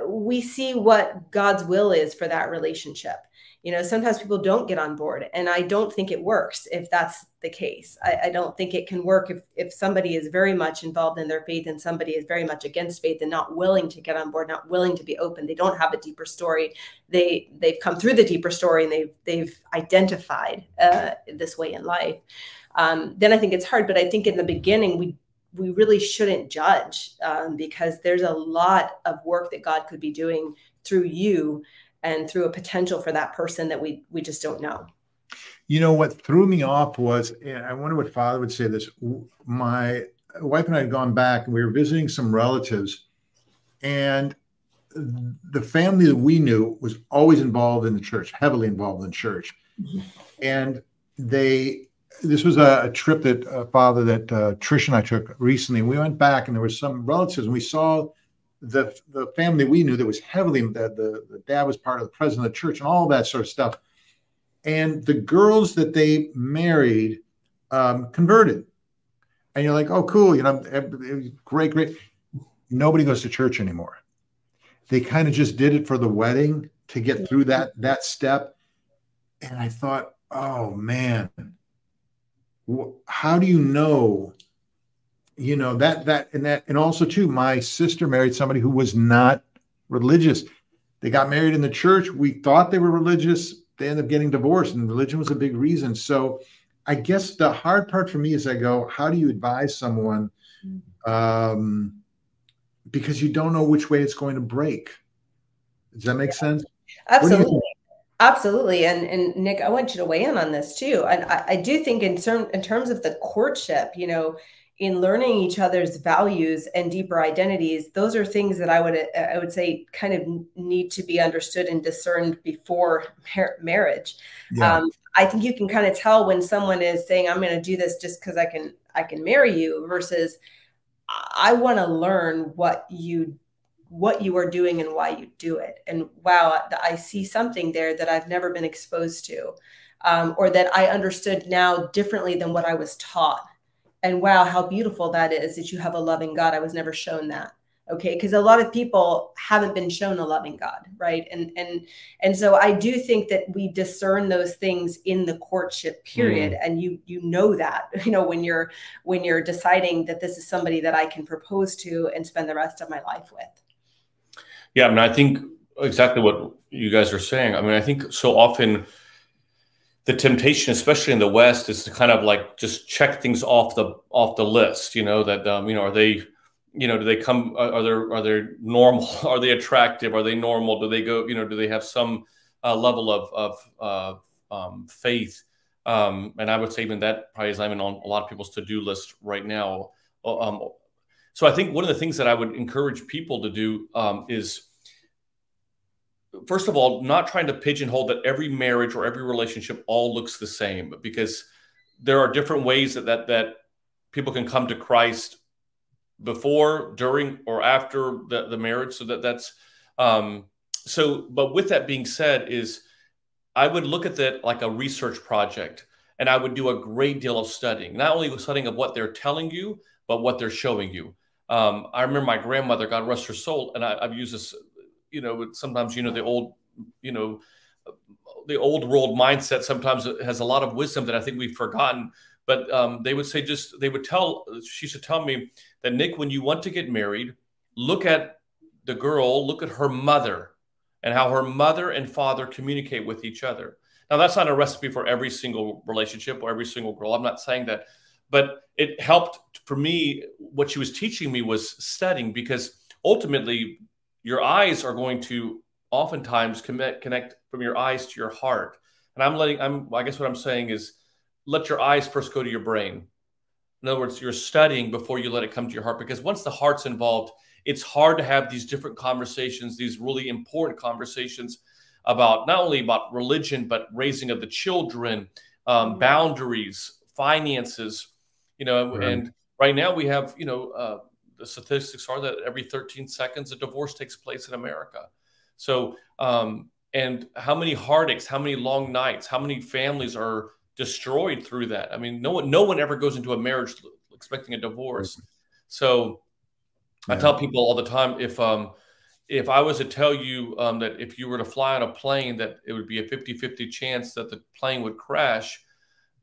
we see what God's will is for that relationship. You know, sometimes people don't get on board, and I don't think it works if that's the case. I don't think it can work if somebody is very much involved in their faith and somebody is very much against faith and not willing to get on board, not willing to be open. They don't have a deeper story. They've come through the deeper story, and they've identified this way in life. Then I think it's hard. But I think in the beginning, we really shouldn't judge, because there's a lot of work that God could be doing through you and through a potential for that person that we just don't know. You know, what threw me off was, and I wonder what Father would say this. My wife and I had gone back and we were visiting some relatives, and the family that we knew was always involved in the church, heavily involved in church. Mm-hmm. And this was a trip that Father, that Trish and I took recently. We went back and there were some relatives, and we saw the family we knew that was heavily, the dad was part of the president of the church and all that sort of stuff. And the girls that they married converted. And you're like, oh, cool. You know, great, great. Nobody goes to church anymore. They kind of just did it for the wedding to get through that step. And I thought, oh, man, how do you know, and also too, my sister married somebody who was not religious. They got married in the church. We thought they were religious. They ended up getting divorced, and religion was a big reason. So I guess the hard part for me is I go, how do you advise someone? Because you don't know which way it's going to break. Does that make sense? Absolutely. Absolutely. And Nick, I want you to weigh in on this too. And I do think in terms of the courtship, in learning each other's values and deeper identities, those are things that I would say kind of need to be understood and discerned before marriage. Yeah. I think you can kind of tell when someone is saying, I'm going to do this just because I can marry you, versus I want to learn what you are doing and why you do it. And wow, I see something there that I've never been exposed to, or that I understood now differently than what I was taught. And wow, how beautiful that is, that you have a loving God. I was never shown that. Okay. Because a lot of people haven't been shown a loving God. Right. And so I do think that we discern those things in the courtship period. And you know that, when you're deciding that this is somebody that I can propose to and spend the rest of my life with. Yeah. I mean, I think exactly what you guys are saying. I mean, I think so often the temptation, especially in the West, is to kind of like just check things off the list. Are they, do they come? Are they normal? Are they attractive? Are they normal? Do they go? Do they have some level of faith? And I would say even that probably is even on a lot of people's to-do list right now. So I think one of the things that I would encourage people to do is, first of all, not trying to pigeonhole that every marriage or every relationship all looks the same, because there are different ways that people can come to Christ before, during, or after the marriage. So that's but with that being said, is I would look at that like a research project, and I would do a great deal of studying, not only studying of what they're telling you, but what they're showing you. I remember my grandmother, God rest her soul, and I've used this, sometimes, the old world mindset sometimes has a lot of wisdom that I think we've forgotten. But she used to tell me that, Nick, when you want to get married, look at the girl, look at her mother and how her mother and father communicate with each other. Now, that's not a recipe for every single relationship or every single girl. I'm not saying that, but it helped for me. What she was teaching me was studying, because ultimately your eyes are going to oftentimes connect from your eyes to your heart. And I guess what I'm saying is, let your eyes first go to your brain. In other words, you're studying before you let it come to your heart, because once the heart's involved, it's hard to have these different conversations, these really important conversations about not only about religion, but raising of the children, boundaries, finances, right. And right now we have, the statistics are that every 13 seconds, a divorce takes place in America. So, and how many heartaches, how many long nights, how many families are destroyed through that? I mean, no one ever goes into a marriage expecting a divorce. So I tell people all the time, if I was to tell you that if you were to fly on a plane, that it would be a 50-50 chance that the plane would crash,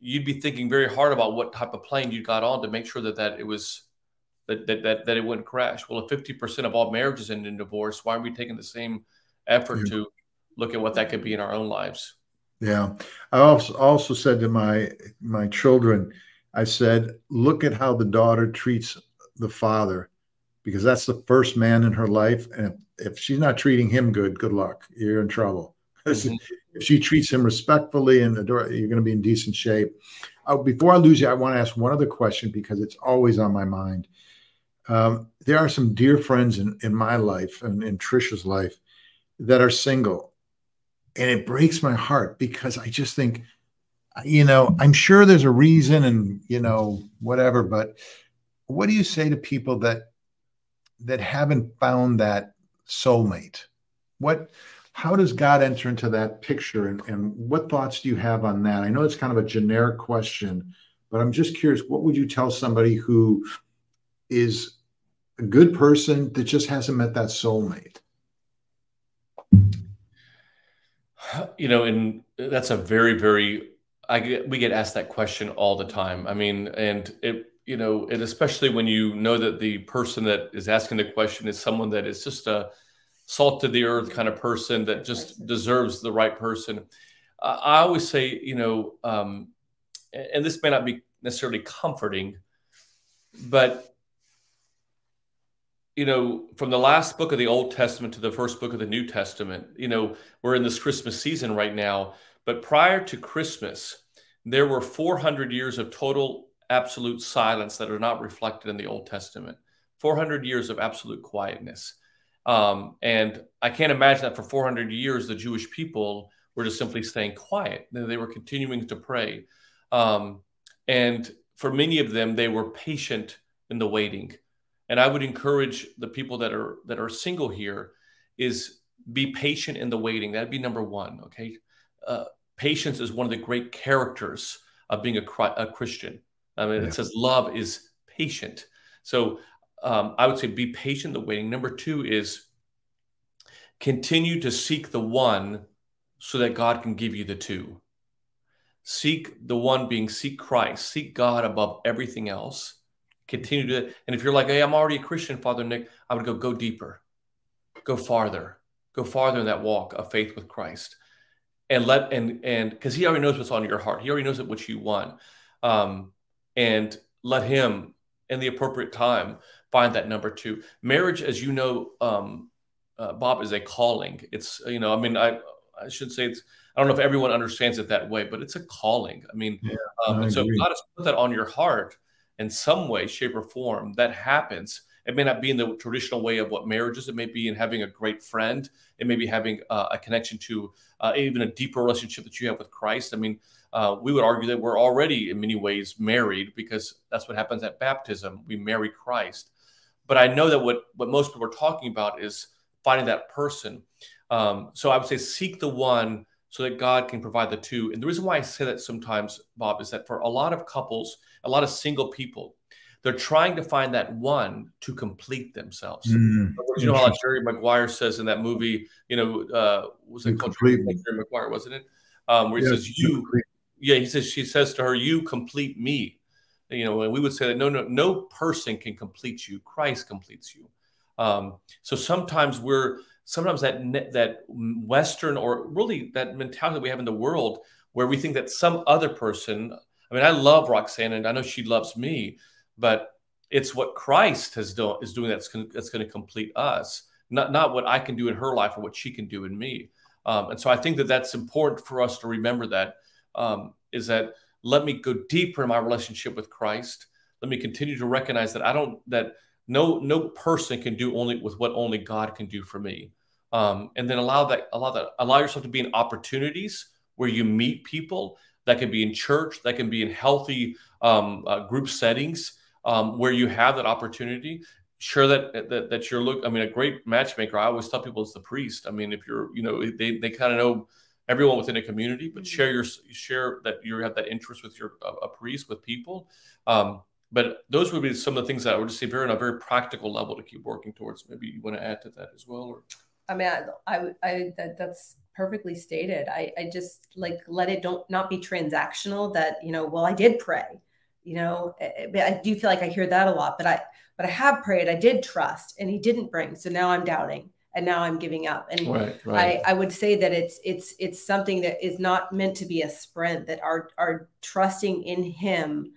you'd be thinking very hard about what type of plane you got on to make sure that it wouldn't crash. Well, if 50% of all marriages end in divorce, why are we taking the same effort to look at what that could be in our own lives? Yeah. I also said to my children, I said, look at how the daughter treats the father, because that's the first man in her life. And if she's not treating him good, good luck. You're in trouble. Mm-hmm. If she treats him respectfully and you're going to be in decent shape. Before I lose you, I want to ask one other question because it's always on my mind. There are some dear friends in my life and in Trisha's life that are single. And it breaks my heart because I just think, I'm sure there's a reason and, whatever, but what do you say to people that haven't found that soulmate? How does God enter into that picture? And what thoughts do you have on that? I know it's kind of a generic question, but I'm just curious, what would you tell somebody who is a good person that just hasn't met that soulmate? And that's a very, very, we get asked that question all the time. I mean, and and especially when you know that the person that is asking the question is someone that is just a salt of the earth kind of person that just deserves the right person. I always say, and this may not be necessarily comforting, but from the last book of the Old Testament to the first book of the New Testament, we're in this Christmas season right now. But prior to Christmas, there were 400 years of total absolute silence that are not reflected in the Old Testament. 400 years of absolute quietness. And I can't imagine that for 400 years, the Jewish people were just simply staying quiet. They were continuing to pray. And for many of them, they were patient in the waiting. And I would encourage the people that are single here is be patient in the waiting. That'd be number one. Okay. Patience is one of the great characters of being a Christian. I mean, It says love is patient. So I would say be patient in the waiting. Number two is continue to seek the one so that God can give you the two. Seek the one being seek Christ, seek God above everything else. Continue to, and if you're like, hey, I'm already a Christian, Father Nick, I would go deeper, go farther in that walk of faith with Christ. And because he already knows what's on your heart. He already knows what you want. And let him in the appropriate time find that number two. Marriage, as you know, Bob, is a calling. It's, I should say I don't know if everyone understands it that way, but it's a calling. I mean, and so if God has put that on your heart in some way, shape, or form, that happens. It may not be in the traditional way of what marriage is. It may be in having a great friend. It may be having a connection to even a deeper relationship that you have with Christ. I mean, we would argue that we're already in many ways married because that's what happens at baptism. We marry Christ. But I know that what most people are talking about is finding that person. So I would say seek the one so that God can provide the two. And the reason why I say that sometimes, Bob, is that for a lot of couples, a lot of single people, they're trying to find that one to complete themselves. You know how like Jerry Maguire says in that movie, was it called Jerry Maguire, wasn't it? Where he says, she says to her, you complete me. And we would say that no person can complete you. Christ completes you. So sometimes that Western, or really that mentality that we have in the world where we think that some other person, I mean, I love Roxanne and I know she loves me, but it's what Christ is doing that's going to complete us, not what I can do in her life or what she can do in me. And so I think that that's important for us to remember that, is that let me go deeper in my relationship with Christ. Let me continue to recognize that no person can do only with what only God can do for me. And then allow yourself to be in opportunities where you meet people. That can be in church, that can be in healthy group settings where you have that opportunity. Sure that you're a great matchmaker. I always tell people it's the priest. I mean, if you're, they kind of know everyone within a community, but share that you have that interest with a priest, with people. But those would be some of the things that I would just say on a very practical level to keep working towards. Maybe you want to add to that as well? Or? I mean, that's perfectly stated. I just let it not be transactional that, well, I did pray, I do feel like I hear that a lot, but I have prayed, I did trust, and he didn't bring. So now I'm doubting and now I'm giving up. And right. I would say that it's something that is not meant to be a sprint, that our trusting in him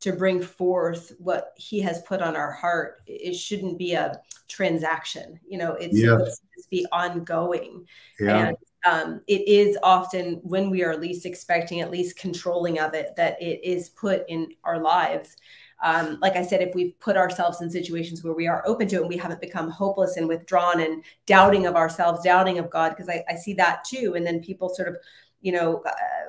to bring forth what he has put on our heart. It shouldn't be a transaction, you know, it's supposed to be ongoing. And it is often when we are least expecting, at least controlling of it, that it is put in our lives. Like I said, if we've put ourselves in situations where we are open to it and we haven't become hopeless and withdrawn and doubting of ourselves, doubting of God, because I see that too. And then people sort of, you know,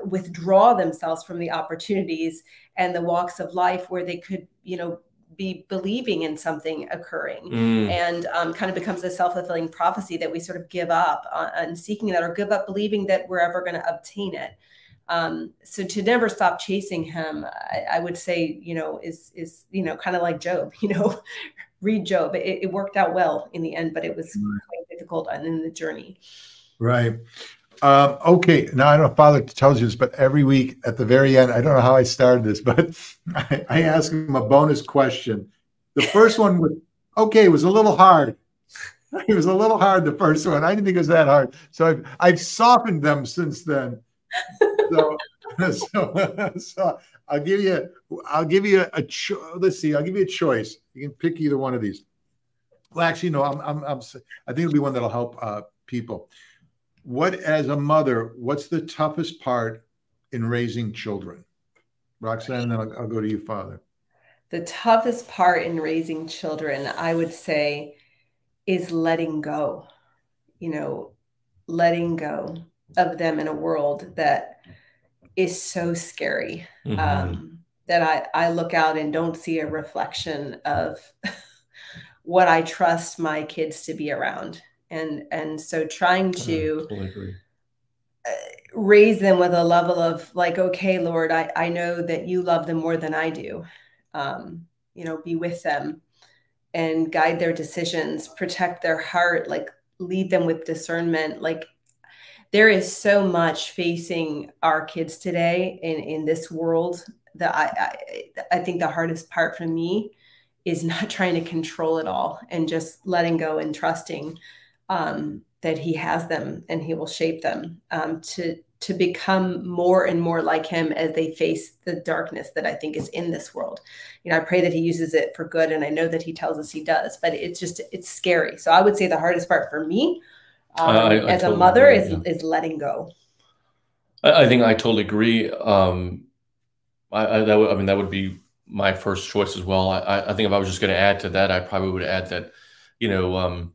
withdraw themselves from the opportunities and the walks of life where they could, you know, be believing in something occurring, and kind of becomes a self-fulfilling prophecy that we sort of give up on seeking that, or give up believing that we're ever going to obtain it. So to never stop chasing him, I would say, you know, is, you know, kind of like Job, you know, read Job. It worked out well in the end, but it was quite difficult in the journey. Right. Okay. Now, I don't know if Father tells you this, but every week at the very end, I don't know how I started this, but I ask him a bonus question. The first one was, okay, it was a little hard. It was a little hard, the first one. I didn't think it was that hard. So I've softened them since then. So I'll give you a let's see, I'll give you a choice. You can pick either one of these. Well, actually, no, I think it'll be one that'll help people. What, as a mother, what's the toughest part in raising children? Roxanne, then I'll go to you, Father. The toughest part in raising children, I would say, is letting go. You know, letting go of them in a world that is so scary, that I look out and don't see a reflection of what I trust my kids to be around. And so trying to raise them with a level of like, okay, Lord, I know that you love them more than I do. You know, be with them and guide their decisions, protect their heart, like lead them with discernment. Like, there is so much facing our kids today in this world that I think the hardest part for me is not trying to control it all and just letting go and trusting that he has them and he will shape them to become more and more like him as they face the darkness that I think is in this world. You know, I pray that he uses it for good, and I know that he tells us he does, but it's scary. So I would say the hardest part for me as a mother is letting go. I think I totally agree. I mean, that would be my first choice as well. I think if I was just going to add to that, I probably would add that, you know,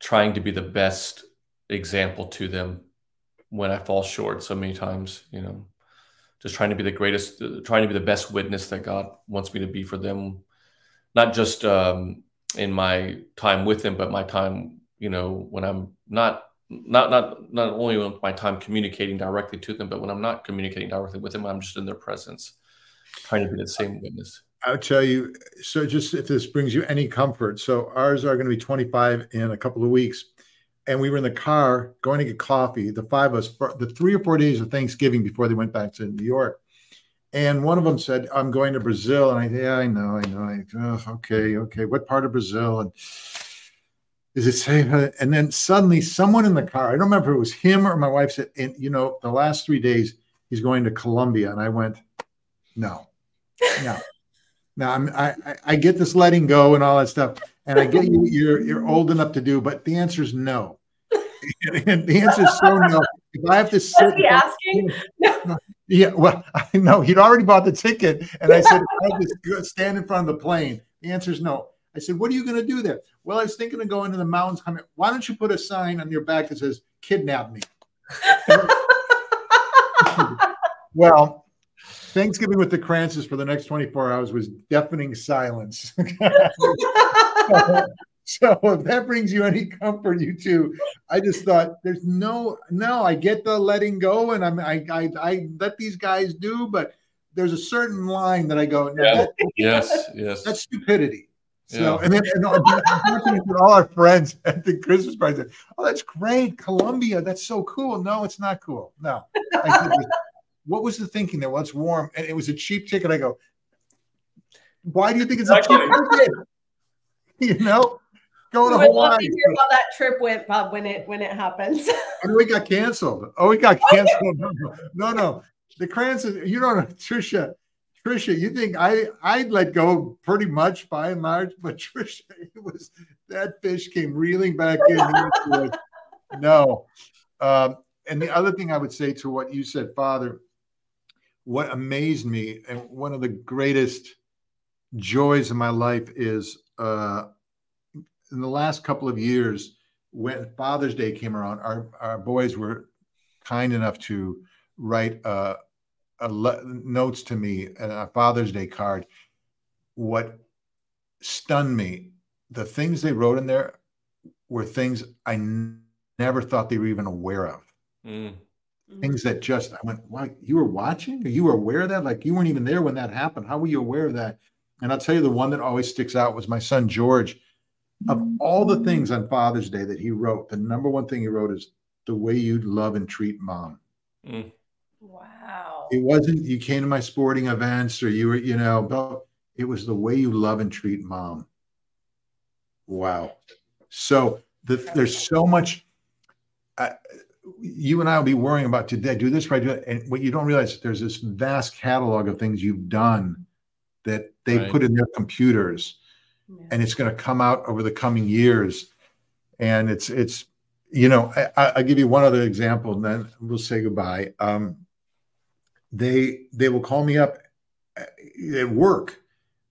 trying to be the best example to them when I fall short so many times, you know, just trying to be the greatest, trying to be the best witness that God wants me to be for them, not just in my time with them, but my time, you know, when I'm not only with my time communicating directly to them, but when I'm not communicating directly with them, I'm just in their presence, trying to be the same witness. I'll tell you, so just if this brings you any comfort. So ours are going to be 25 in a couple of weeks. And we were in the car going to get coffee, the five of us, for the 3 or 4 days of Thanksgiving before they went back to New York. And one of them said, I'm going to Brazil. And yeah, I know. Okay. What part of Brazil? And is it safe? And then suddenly someone in the car, I don't remember if it was him or my wife, said, and you know, the last 3 days he's going to Colombia. And I went, no. Now I get this letting go and all that stuff, and I get you're old enough to do, but the answer is no. And the answer is so no. If I have to sit, was he asking? No. Yeah, well, I know he'd already bought the ticket, and I said, if I have to stand in front of the plane, the answer is no. I said, what are you going to do there? Well, I was thinking of going to the mountains. Why don't you put a sign on your back that says "Kidnap me"? Well, Thanksgiving with the Crances for the next 24 hours was deafening silence. So if that brings you any comfort, you too, I just thought there's no, I get the letting go, and I let these guys do, but there's a certain line that I go, no, yes, that's stupidity. So, and then all our friends at the Christmas party said, oh, that's great, Colombia, that's so cool. No, it's not cool. No. I said, what was the thinking there? Well, it's warm, and it was a cheap ticket. I go, why do you think it's a cheap ticket? You know, go to Hawaii. Would love to hear how that trip went, Bob, when it happens. Oh, we got canceled. Oh, we got canceled. No. The Cranston, you don't know, Trisha Trisha, you think I'd let go pretty much by and large, but Trisha, it was that fish came reeling back in. Like, no. And the other thing I would say to what you said, Father, what amazed me and one of the greatest joys in my life is in the last couple of years, when Father's Day came around, our boys were kind enough to write notes to me and a Father's Day card. What stunned me, the things they wrote in there were things I never thought they were even aware of. Things that just, I went, "Why, you were watching? Or you were aware of that? Like, you weren't even there when that happened. How were you aware of that?" And I'll tell you, the one that always sticks out was my son, George. Of all the things on Father's Day that he wrote, the number one thing he wrote is the way you love and treat mom. Wow. It wasn't, you came to my sporting events or you were, you know, it was the way you love and treat mom. Wow. So there's so much, you and I will be worrying about today, do this right. And what you don't realize is there's this vast catalog of things you've done that they put in their computers, and it's going to come out over the coming years. And it's, you know, I'll give you one other example and then we'll say goodbye. They will call me up at work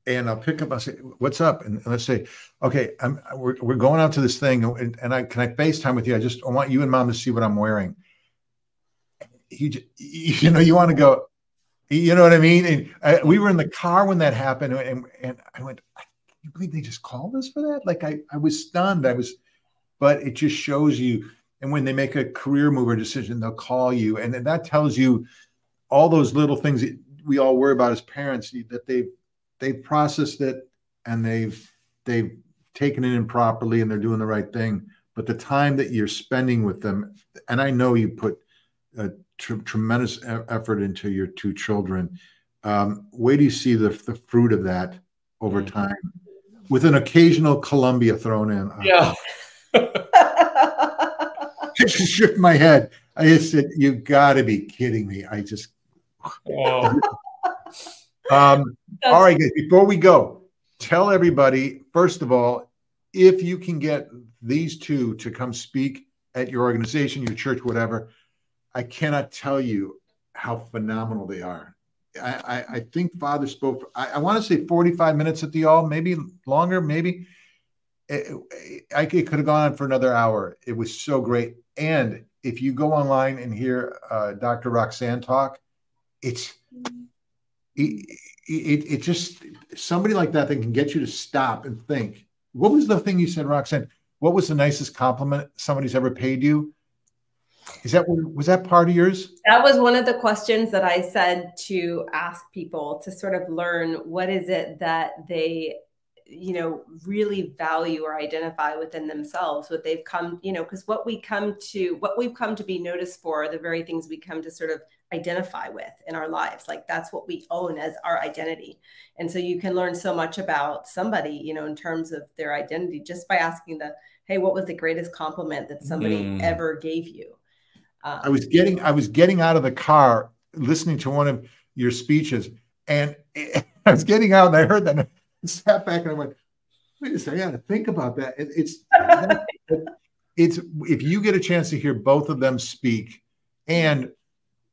and I'll pick up, I'll say, "What's up?" And let's say, "Okay, we're going out to this thing and can I FaceTime with you? I want you and mom to see what I'm wearing." You know, you want to go, you know what I mean? And we were in the car when that happened and I went, "Can you believe they just called us for that?" Like I was stunned. But it just shows you. And when they make a career move or decision, they'll call you. And that tells you all those little things that we all worry about as parents, that they've processed it and they've taken it in properly and they're doing the right thing. But the time that you're spending with them, and I know you put a tremendous effort into your two children. Where do you see the fruit of that over time, with an occasional Columbia thrown in? Yeah. I just shook my head. I just said, "You got to be kidding me." I just. All right, guys, before we go, tell everybody, first of all, if you can get these two to come speak at your organization, your church, whatever, I cannot tell you how phenomenal they are. I think Father spoke, I want to say 45 minutes at the all, maybe longer, maybe. It could have gone on for another hour. It was so great. And if you go online and hear Dr. Roxanne talk, it just, somebody like that can get you to stop and think. What was the thing you said, Roxanne? What was the nicest compliment somebody's ever paid you? Was that part of yours? That was one of the questions that I said to ask people to sort of learn what is it that they, you know, really value or identify within themselves, what they've come, you know, because what we've come to be noticed for are the very things we come to sort of identify with in our lives. Like that's what we own as our identity. And so you can learn so much about somebody, you know, in terms of their identity, just by asking hey, what was the greatest compliment that somebody ever gave you? I was getting out of the car listening to one of your speeches, and I was getting out and I heard that and I sat back and I went, "Wait a second, I got to think about that." It's if you get a chance to hear both of them speak and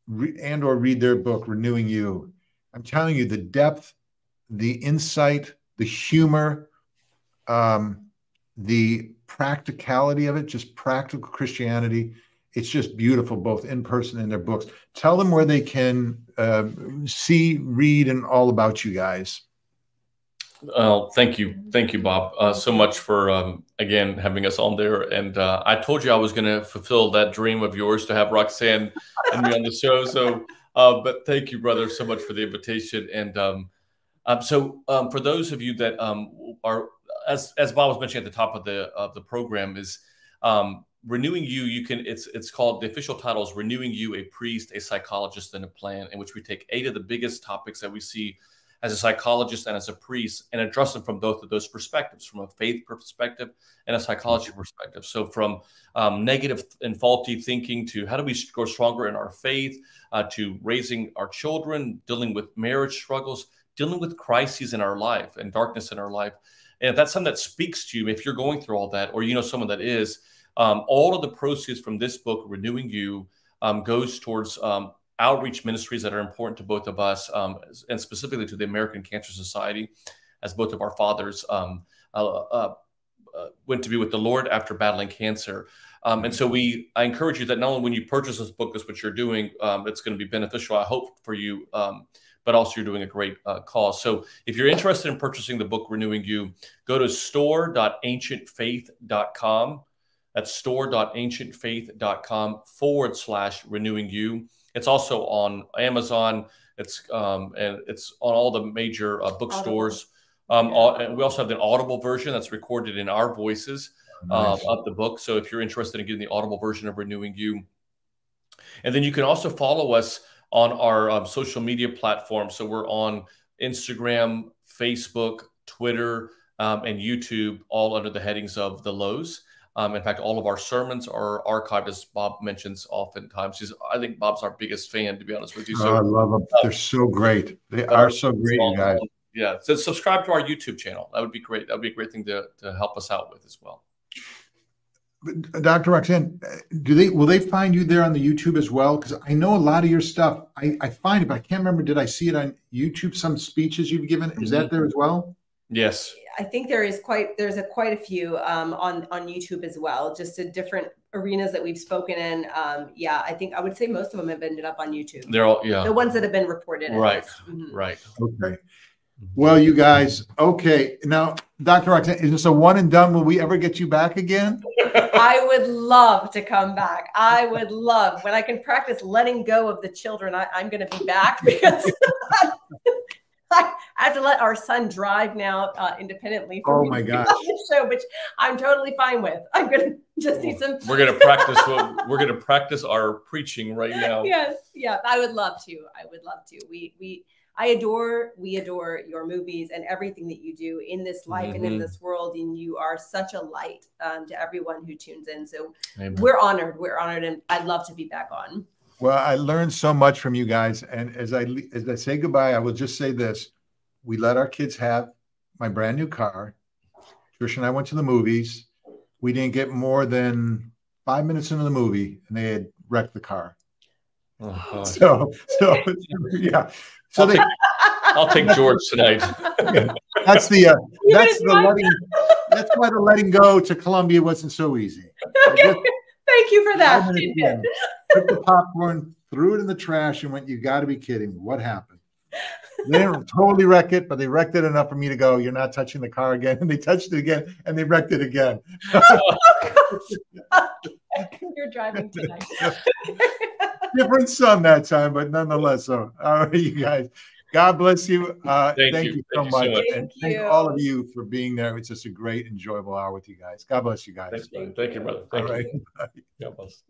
or read their book, Renewing You, I'm telling you, the depth, the insight, the humor, the practicality of it, just practical Christianity. It's just beautiful, both in person and their books. Tell them where they can see, read, and all about you guys. Thank you, Bob, so much for again having us on there. And I told you I was going to fulfill that dream of yours to have Roxanne and me on the show. So, but thank you, brother, so much for the invitation. And for those of you that are, as Bob was mentioning at the top of the program, is Renewing You. You can. It's called, the official title is Renewing You: A Priest, a Psychologist, and a Plan, in which we take 8 of the biggest topics that we see as a psychologist and as a priest, and address them from both of those perspectives, from a faith perspective and a psychology perspective. So from negative and faulty thinking to how do we grow stronger in our faith, to raising our children, dealing with marriage struggles, dealing with crises in our life and darkness in our life. And if that's something that speaks to you, if you're going through all that, or you know someone that is, all of the proceeds from this book, Renewing You, goes towards outreach ministries that are important to both of us, and specifically to the American Cancer Society, as both of our fathers went to be with the Lord after battling cancer. And so I encourage you that not only when you purchase this book is what you're doing, it's going to be beneficial, I hope, for you, but also you're doing a great cause. So if you're interested in purchasing the book, Renewing You, go to store.ancientfaith.com. That's store.ancientfaith.com/renewing you. It's also on Amazon. It's and it's on all the major bookstores. And we also have the Audible version that's recorded in our voices of the book. So if you're interested in getting the Audible version of Renewing You, and then you can also follow us on our social media platforms. So we're on Instagram, Facebook, Twitter, and YouTube, all under the headings of The Louhs. In fact, all of our sermons are archived, as Bob mentions oftentimes. I think Bob's our biggest fan, to be honest with you. So I love them. They're so great. They are so great, you guys. Yeah. So subscribe to our YouTube channel. That would be great. That would be a great thing to help us out with as well. But Dr. Roxanne, will they find you there on the YouTube as well? Because I know a lot of your stuff. I find it, but I can't remember. Did I see it on YouTube? Some speeches you've given. Is that there as well? Yes. I think there's quite a few on YouTube as well, just in different arenas that we've spoken in. Yeah, I think I would say most of them have ended up on YouTube. They're all, the ones that have been reported. Right. Right. Okay. Well, you guys, okay. Now, Dr. Roxanne, is this a one and done? Will we ever get you back again? I would love to come back. I would love, when I can practice letting go of the children, I'm going to be back, because I have to let our son drive now independently. Oh my gosh! Show, which I'm totally fine with. I'm gonna just need some. We're gonna practice. We're gonna practice our preaching right now. Yes, yeah. I would love to. I would love to. We adore your movies and everything that you do in this life and in this world. And you are such a light to everyone who tunes in. So Amen. We're honored. We're honored, and I'd love to be back on. Well, I learned so much from you guys. And as I say goodbye, I will just say this. We let our kids have my brand new car. Trish and I went to the movies. We didn't get more than 5 minutes into the movie, and they had wrecked the car. Oh, so yeah. So I'll take George tonight. Yeah, that's why the letting go to Columbia wasn't so easy. Okay. Thank you for that. Took the popcorn, threw it in the trash, and went, "You got to be kidding. What happened?" They didn't totally wreck it, but they wrecked it enough for me to go, "You're not touching the car again." And they touched it again, and they wrecked it again. You're driving tonight. Different son that time, but nonetheless. So, all right, you guys. God bless you. Thank you so much. And thank all of you for being there. It's just a great, enjoyable hour with you guys. God bless you guys. Thank you, brother. Thank you. Bye. God bless.